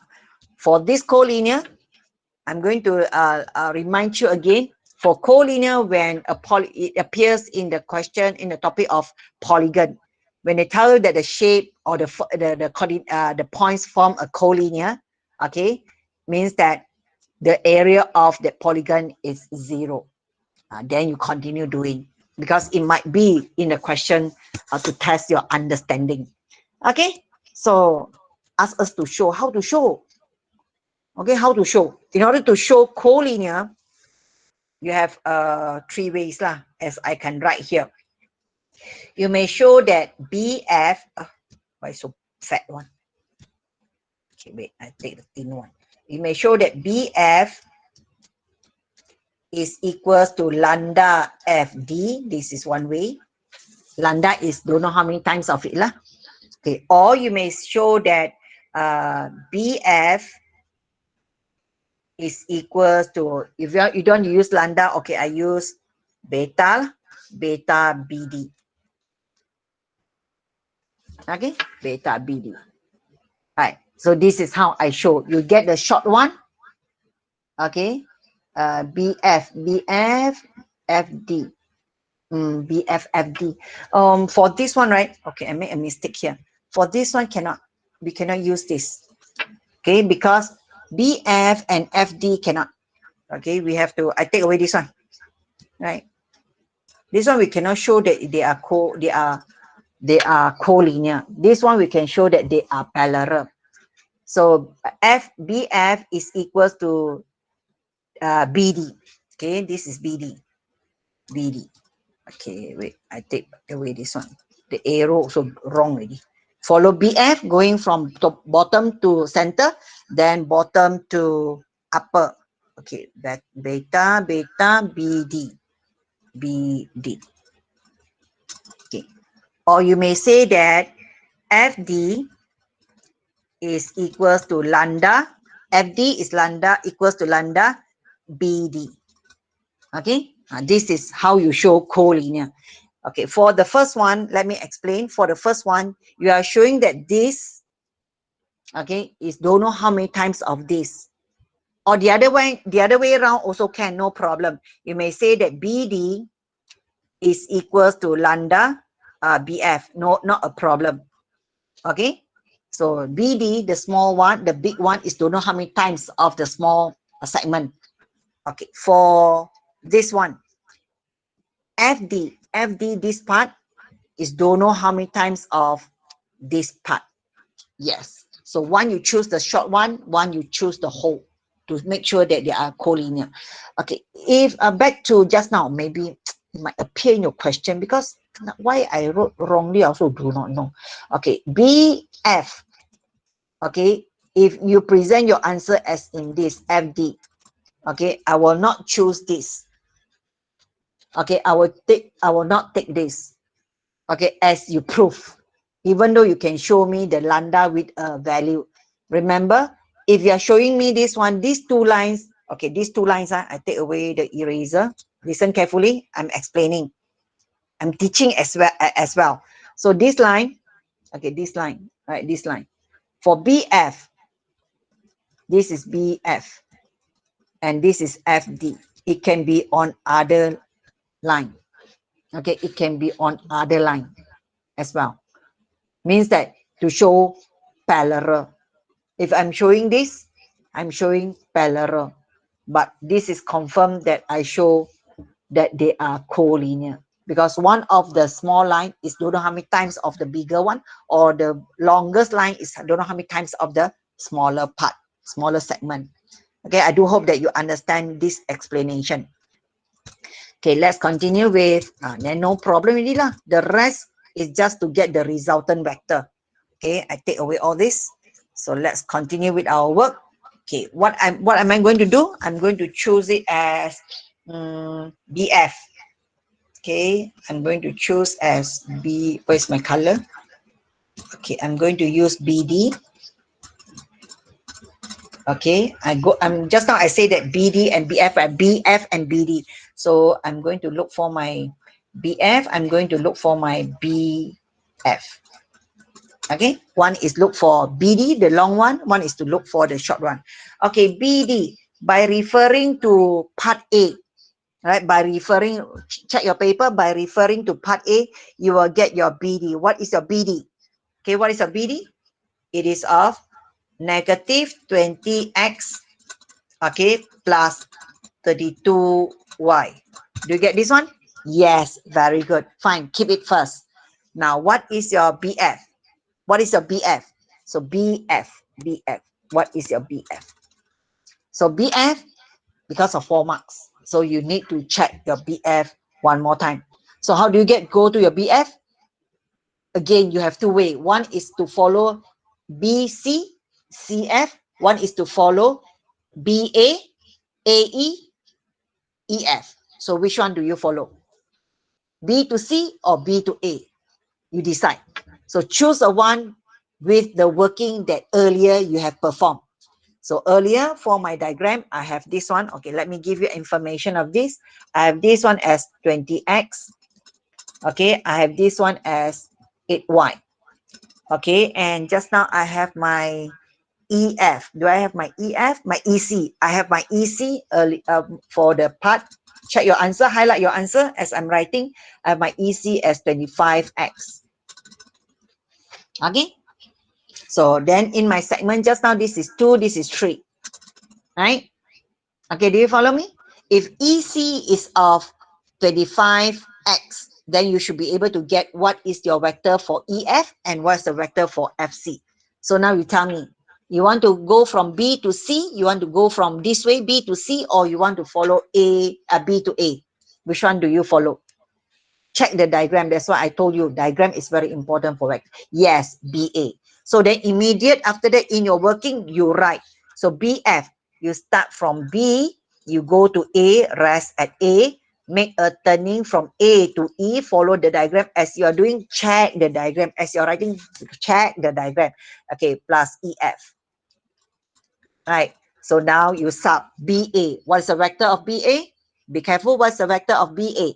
for this collinear, I'm going to remind you again. For collinear, when it appears in the question, in the topic of polygon, when they tell you that the shape or the points form a collinear, okay, means that the area of the polygon is 0. Then you continue doing, because it might be in the question to test your understanding. Okay, so ask us to show. How to show? Okay, how to show? In order to show collinear, you have 3 ways lah, as I can write here. You may show that BF, why so fat one? Okay, wait, I take the thin one. You may show that BF is equals to lambda FD. This is one way. Lambda is don't know how many times of it lah. Okay, or you may show that BF is equals to, if you don't use lambda, okay, I use beta BD. Okay, beta BD. Right, so this is how I show. You get the short one. Okay, BF FD. BFFD. For this one, right? Okay, I made a mistake here. For this one, we cannot use this. Okay, because BF and FD cannot. Okay, we have to. I take away this one. Right. This one we cannot show that they are collinear. This one we can show that they are parallel. So BF is equals to BD. Okay, this is BD. Okay, wait, I take away this one. The arrow also wrong already. Follow BF going from top, bottom to center, then bottom to upper. Okay, that beta BD. Okay, or you may say that FD is equals to lambda FD is lambda equals to lambda BD. Okay, this is how you show collinear. Okay, for the first one, let me explain. For the first one, you are showing that this, okay, is don't know how many times of this. Or the other way around also can, no problem. You may say that BD is equals to lambda BF, no, not a problem. Okay, so BD, the small one, the big one is don't know how many times of the small segment. Okay, for this one, FD, this part is don't know how many times of this part. Yes, so one you choose the short one you choose the whole, to make sure that they are collinear. Okay, if back to just now, maybe it might appear in your question, because why I wrote wrongly I also do not know. Okay, BF. Okay, if you present your answer as in this FD, okay, I will not choose this. Okay, I will not take this. Okay, as you prove, even though you can show me the lambda with a value. Remember, if you are showing me this one, these two lines, okay, these two lines, I take away the eraser. Listen carefully, I'm explaining. I'm teaching as well. So this line, okay, this line, right, this line. For BF, this is BF, and this is FD. It can be on other line. Okay, it can be on other line as well. Means that to show parallel. If I'm showing this, I'm showing parallel. But this is confirmed that I show that they are collinear, because one of the small line is don't know how many times of the bigger one, or the longest line is don't know how many times of the smaller part, smaller segment. Okay, I do hope that you understand this explanation. Okay, let's continue with, then no problem really lah. The rest is just to get the resultant vector. Okay, I take away all this. So let's continue with our work. Okay, what am I going to do? I'm going to choose it as BF. Okay, I'm going to choose as B. Where's my color? Okay, I'm going to use BD. Okay, I'm just now I say that BD and BF are BF and BD. So I'm going to look for my BF. I'm going to look for my BF. Okay, one is look for BD, the long one. One is to look for the short one. Okay, BD, by referring to part A, right? By referring, check your paper, by referring to part A, you will get your BD. What is your BD? Okay, what is your BD? It is of negative 20x, okay, plus 32y. Do you get this one? Yes, very good. Fine, keep it first. Now, what is your BF? What is your BF? So BF. What is your BF? So BF, because of 4 marks. So you need to check your BF one more time. So how do you go to your BF? Again, you have 2 ways. One is to follow BC, CF. One is to follow BA, AE, EF. So which one do you follow? B to C or B to A? You decide. So choose a one with the working that earlier you have performed. So earlier for my diagram, I have this one. Okay, let me give you information of this. I have this one as 20x. Okay, I have this one as 8y. Okay, and just now I have my EF. Do I have my EF? My EC. I have my EC early, for the part. Check your answer, highlight your answer as I'm writing. I have my EC as 25x. Okay, so then in my segment just now, this is 2, this is 3, right? Okay, do you follow me? If EC is of 25x, then you should be able to get what is your vector for EF and what's the vector for FC. So now you tell me, you want to go from B to C, you want to go from this way, B to C, or you want to follow B to A? Which one do you follow? Check the diagram. That's why I told you diagram is very important for vector. Yes, BA. So then immediate after that in your working, you write. So BF, you start from B, you go to A, rest at A, make a turning from A to E, follow the diagram as you are doing, check the diagram. As you're writing, check the diagram. Okay, plus EF. Right. So now you sub BA. What is the vector of BA? Be careful, what's the vector of BA?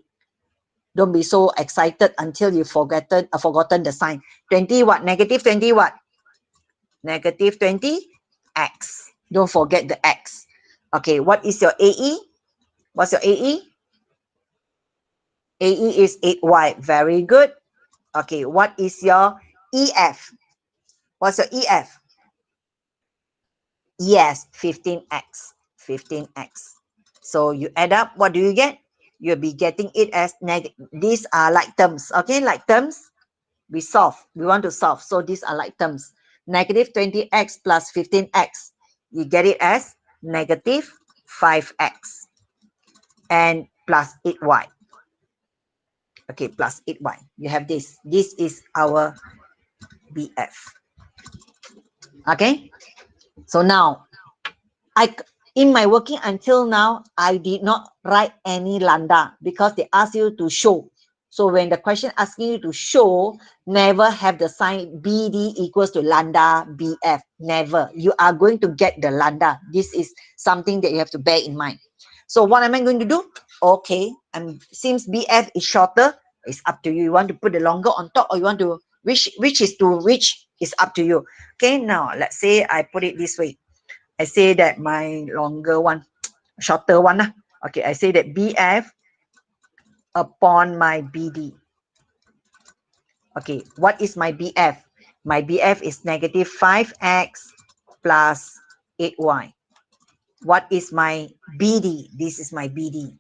Don't be so excited until you've forgotten the sign. 20 what? Negative 20 what? Negative 20 X. Don't forget the X. Okay, what is your AE? What's your AE? AE is 8Y. Very good. Okay, what is your EF? What's your EF? Yes, 15X. 15X. So you add up, what do you get? You'll be getting it as these are like terms. Okay, like terms. We solve. We want to solve. So these are like terms. Negative 20X plus 15X. You get it as negative 5X and plus 8Y. Okay, plus 8Y. You have this. This is our BF. Okay. So now, in my working until now, I did not write any lambda because they ask you to show. So when the question asking you to show, never have the sign BD equals to lambda BF. Never. You are going to get the lambda. This is something that you have to bear in mind. So what am I going to do? Okay, and since BF is shorter, it's up to you. You want to put the longer on top or you want to, which is to which is up to you. Okay, now let's say I put it this way. I say that my longer one, shorter one. Okay, I say that BF upon my BD. Okay, what is my BF? My BF is negative 5X plus 8Y. What is my BD? This is my BD.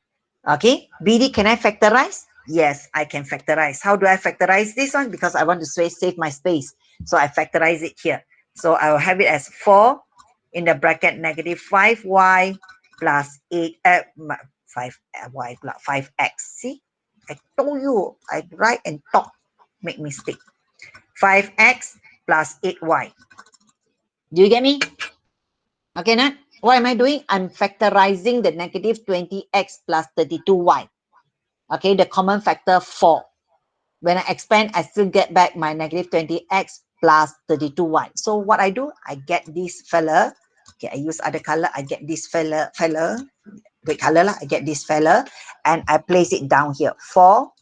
Okay, BD, can I factorize? Yes, I can factorize. How do I factorize this one? Because I want to save my space. So I factorize it here. So I will have it as 4 in the bracket negative 5Y plus 5Y plus 5X. See, I told you, I write and talk, make mistake. 5X plus 8Y. Do you get me? Okay, Nat? What am I doing? I'm factorizing the negative 20X plus 32Y. Okay, the common factor 4. When I expand, I still get back my negative 20X plus 32Y. So what I do, I get this fella. Okay, I use other color. I get this fella, red color lah. I get this fella and I place it down here. 4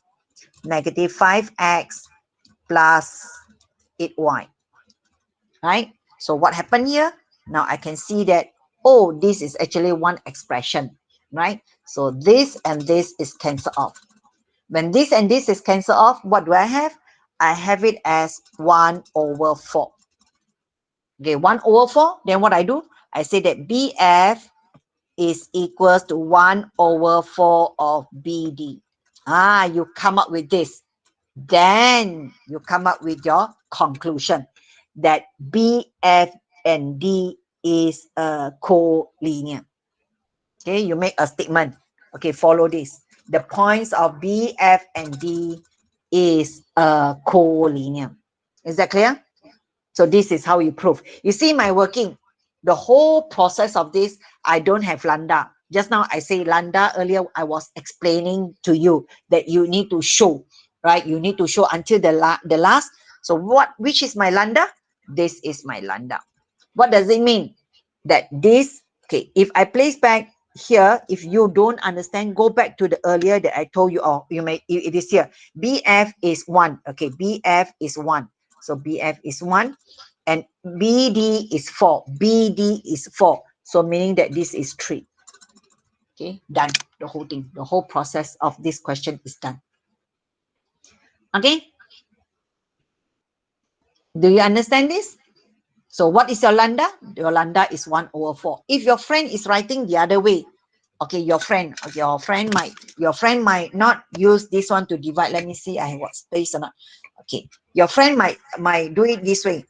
negative 5X plus 8Y. Right? So what happened here? Now I can see that, oh, this is actually one expression, right? So this and this is cancelled off. When this and this is cancelled off, what do I have? I have it as 1 over 4. Okay, 1 over 4. Then what I do? I say that BF is equals to 1 over 4 of BD. You come up with this. Then you come up with your conclusion that BF and D is collinear. Okay, you make a statement. Okay, follow this. The points of B, F, and D is collinear. Is that clear? So this is how you prove. You see my working. The whole process of this, I don't have lambda. Just now I say lambda earlier, I was explaining to you that you need to show, right? You need to show until the last. So which is my lambda? This is my lambda. What does it mean? That this, okay, if I place back here, if you don't understand, go back to the earlier that I told you, or you may, it is here. BF is 1. Okay, BF is 1. So BF is 1 and BD is 4. BD is 4. So meaning that this is 3. Okay, done. The whole thing, the whole process of this question is done. Okay. Do you understand this? So what is your lambda? Your lambda is 1 over 4. If your friend is writing the other way, okay, your friend might not use this one to divide. Let me see, I have what space or not. Okay, your friend might do it this way.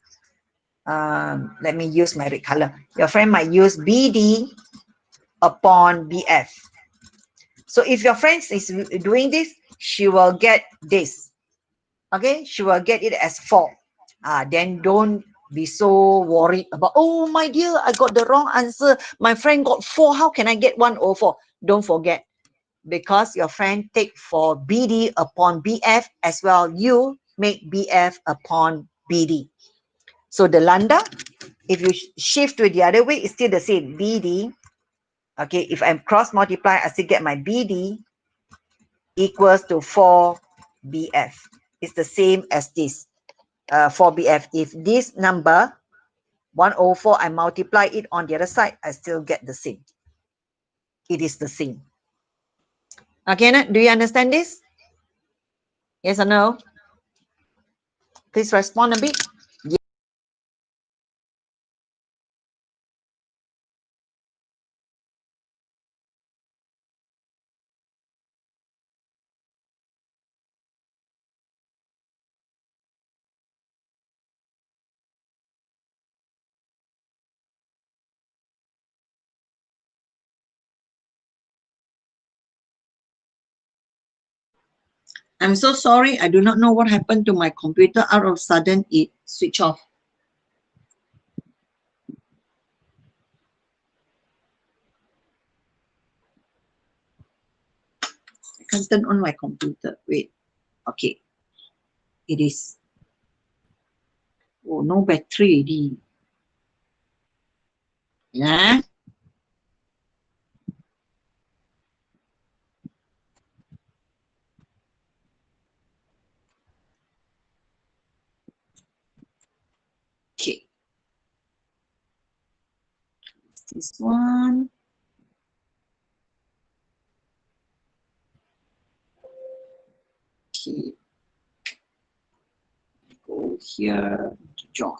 Let me use my red color. Your friend might use BD upon BF. So if your friend is doing this, she will get this. Okay, she will get it as 4. Then don't be so worried about, oh my dear, I got the wrong answer. My friend got 4. How can I get 1 over 4? Don't forget, because your friend take for BD upon BF as well, you make BF upon BD. So the lambda If you shift to the other way, it's still the same. BD. Okay, if I'm cross multiply, I still get my BD equals to 4BF. It's the same as this, 4BF. If this number 104, I multiply it on the other side, I still get the same. It is the same. Okay, do you understand this? Yes or no? Please respond a bit. I'm so sorry. I do not know what happened to my computer. Out of a sudden, it switched off. I can't turn on my computer. Wait. Okay. It is. Oh, no battery already. Yeah. Okay. This one. Okay. Go here to join.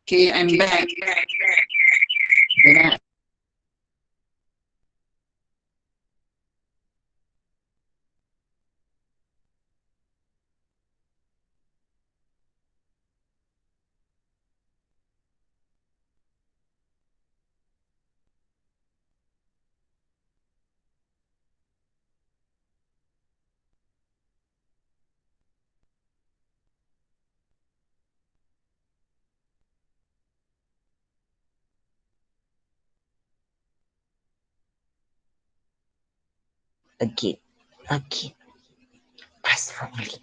Okay, I'm back. Yeah. Again. Again. Press firmly.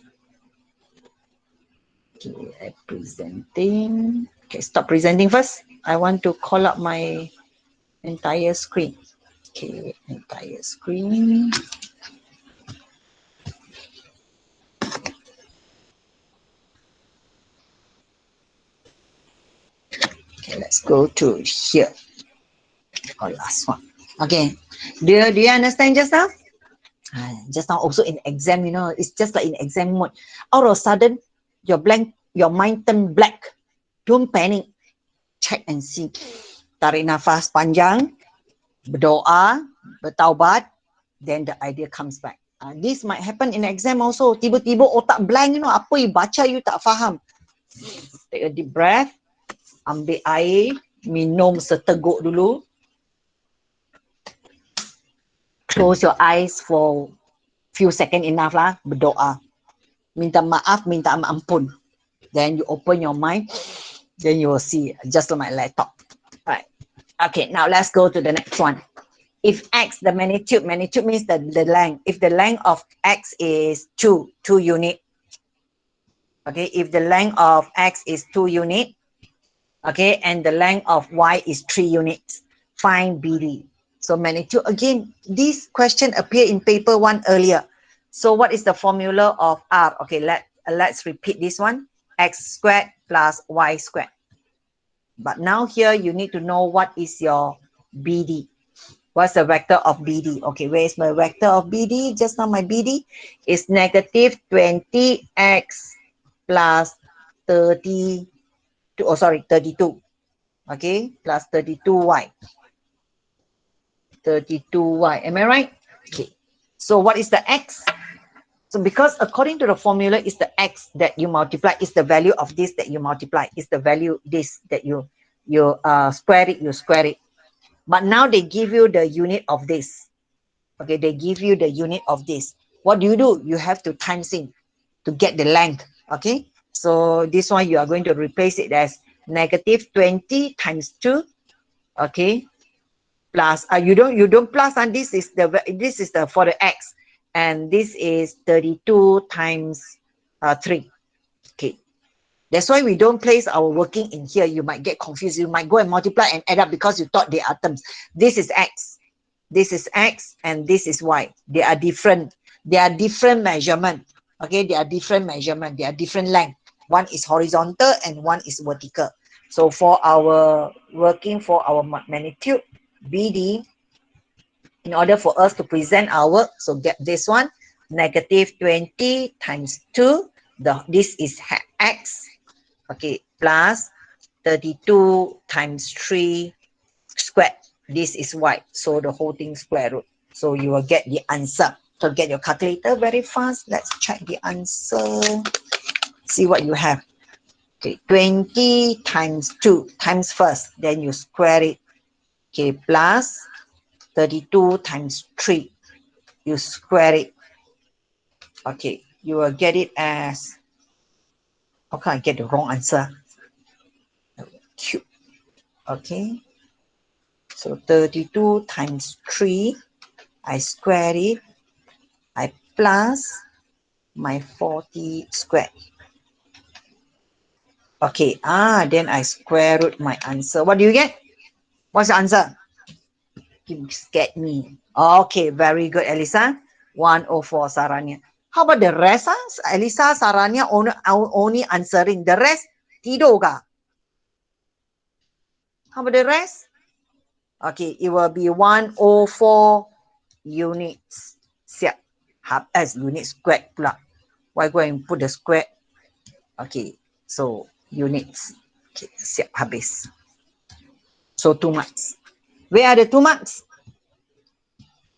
Okay, I'm presenting. Okay, stop presenting first. I want to call up my entire screen. Okay, entire screen. Okay, let's go to here. Oh, last one. Okay, do you understand just now? Just now also in exam, you know, it's just like in exam mode. All of a sudden, your mind turn black. Don't panic. Check and see. Tarik nafas panjang, berdoa, bertaubat, then the idea comes back. This might happen in exam also. Tiba-tiba otak blank, you know, apa you baca you tak faham. Take a deep breath. Ambil air, minum seteguk dulu. Close your eyes for few seconds enough lah, berdoa. Minta maaf, minta ampun. Then you open your mind, then you will see, just like my laptop. Right. Okay, now let's go to the next one. If x, the magnitude means the length. If the length of x is 2 unit, okay, if the length of x is 2 unit, okay, and the length of y is 3 units, find BD. So magnitude, again, this question appeared in paper 1 earlier. So what is the formula of R? Okay, let's repeat this one. X squared plus y squared. But now here you need to know what is your BD. What's the vector of BD? Okay, where is my vector of BD? Just now my BD is negative 20x plus 32. Oh, sorry, 32. Okay, plus 32y. 32y. Am I right? Okay. So what is the x? So because according to the formula, is the x that you multiply, is the value of this that you multiply, is the value this that you square it, you square it. But now they give you the unit of this. Okay, they give you the unit of this. What do? You have to times in to get the length. Okay, so this one you are going to replace it as negative 20 times 2. Okay, plus, you don't plus, and this is the for the x, and this is 32 times 3. Okay, that's why we don't place our working in here. You might get confused. You might go and multiply and add up because you thought they are terms. This is x, this is x, and this is y. They are different. They are different measurement. Okay, they are different measurement. They are different length. One is horizontal and one is vertical. So for our working for our magnitude BD, in order for us to present our work, so get this one, negative 20 times 2. This is x. Okay, plus 32 times 3 squared. This is y. So the whole thing square root. So you will get the answer. So get your calculator very fast. Let's check the answer. See what you have. Okay, 20 times 2 times first. Then you square it. Okay, plus 32 times 3. You square it. Okay, you will get it as... How can I get the wrong answer? Cube. Okay. So 32 times 3, I square it, I plus my 40 squared. Okay, then I square root my answer. What do you get? What's the answer? You scared me. Okay, very good, Elisa. 104, Saranya. How about the rest? Elisa, Saranya only answering. The rest, tidur ka? How about the rest? Okay, it will be 104 units. Siap. As unit squared pula. Why go and put the square? Okay, so units. Okay, siap habis. So 2 marks. Where are the 2 marks?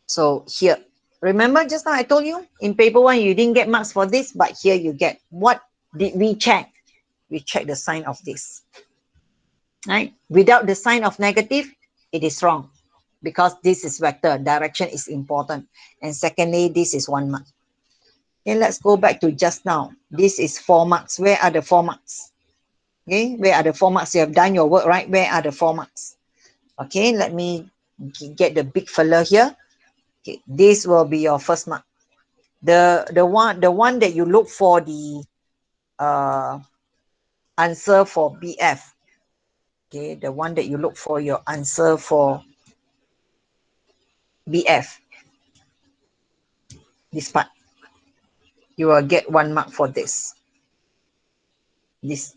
So here. Remember just now I told you in paper 1 you didn't get marks for this, but here you get. What did we check? We check the sign of this. Right? Without the sign of negative, it is wrong. Because this is vector, direction is important. And secondly, this is 1 mark. Okay, let's go back to just now. This is 4 marks. Where are the 4 marks? Okay, where are the 4 marks? You have done your work, right? Where are the 4 marks? Okay, let me get the big fella here. Okay, this will be your first mark. The one that you look for the answer for BF. Okay, the one that you look for your answer for BF. This part. You will get 1 mark for this. This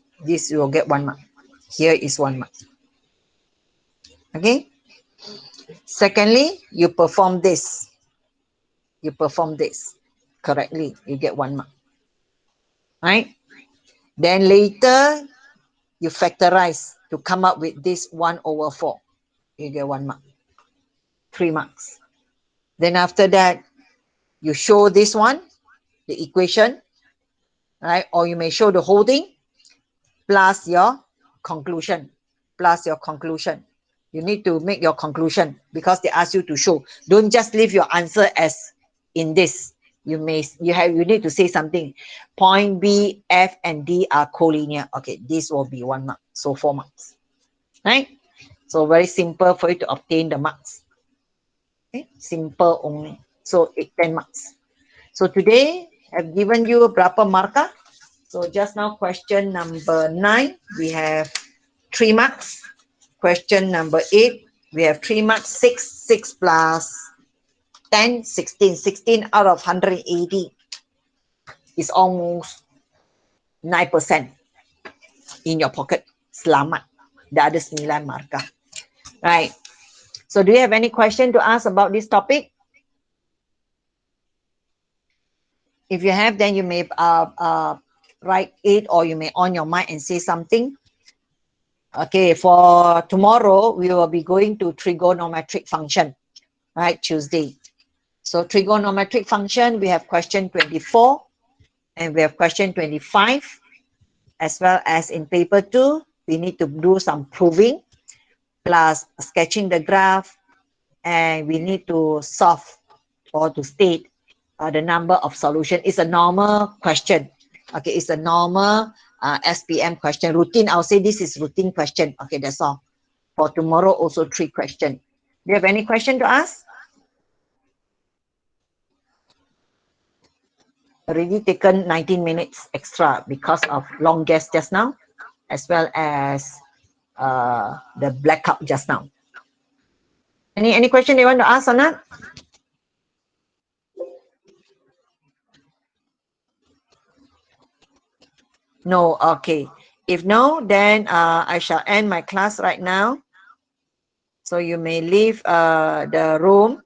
you will get 1 mark. Here is 1 mark. Okay. Secondly, you perform this. You perform this correctly. You get 1 mark. Right. Then later, you factorize to come up with this 1/4. You get 1 mark. 3 marks. Then after that, you show this one, the equation, right? Or you may show the whole thing plus your conclusion. Plus your conclusion. You need to make your conclusion because they ask you to show. Don't just leave your answer as in this. You need to say something. Point B, F, and D are collinear. Okay, this will be 1 mark. So 4 marks. Right? So very simple for you to obtain the marks. Okay? Simple only. So 10 marks. So today I've given you berapa markah? So just now question number 9, we have 3 marks. Question number 8, we have 3 marks. 6 plus 10, 16. 16 out of 180 is almost 9% in your pocket. Selamat. Dah ada 9 markah. Right. So do you have any question to ask about this topic? If you have, then you may write it or you may on your mind and say something. Okay, for tomorrow, we will be going to trigonometric function, right, Tuesday. So trigonometric function, we have question 24 and we have question 25, as well as in paper 2, we need to do some proving, plus sketching the graph, and we need to solve or to state the number of solution. It's a normal question. Okay, it's a normal SPM question. Routine, I'll say this is routine question. Okay, that's all. For tomorrow, also 3 questions. Do you have any question to ask? Already taken 19 minutes extra because of long guest just now, as well as the blackout just now. Any question you want to ask or not? No, okay. If no, then I shall end my class right now. So you may leave the room.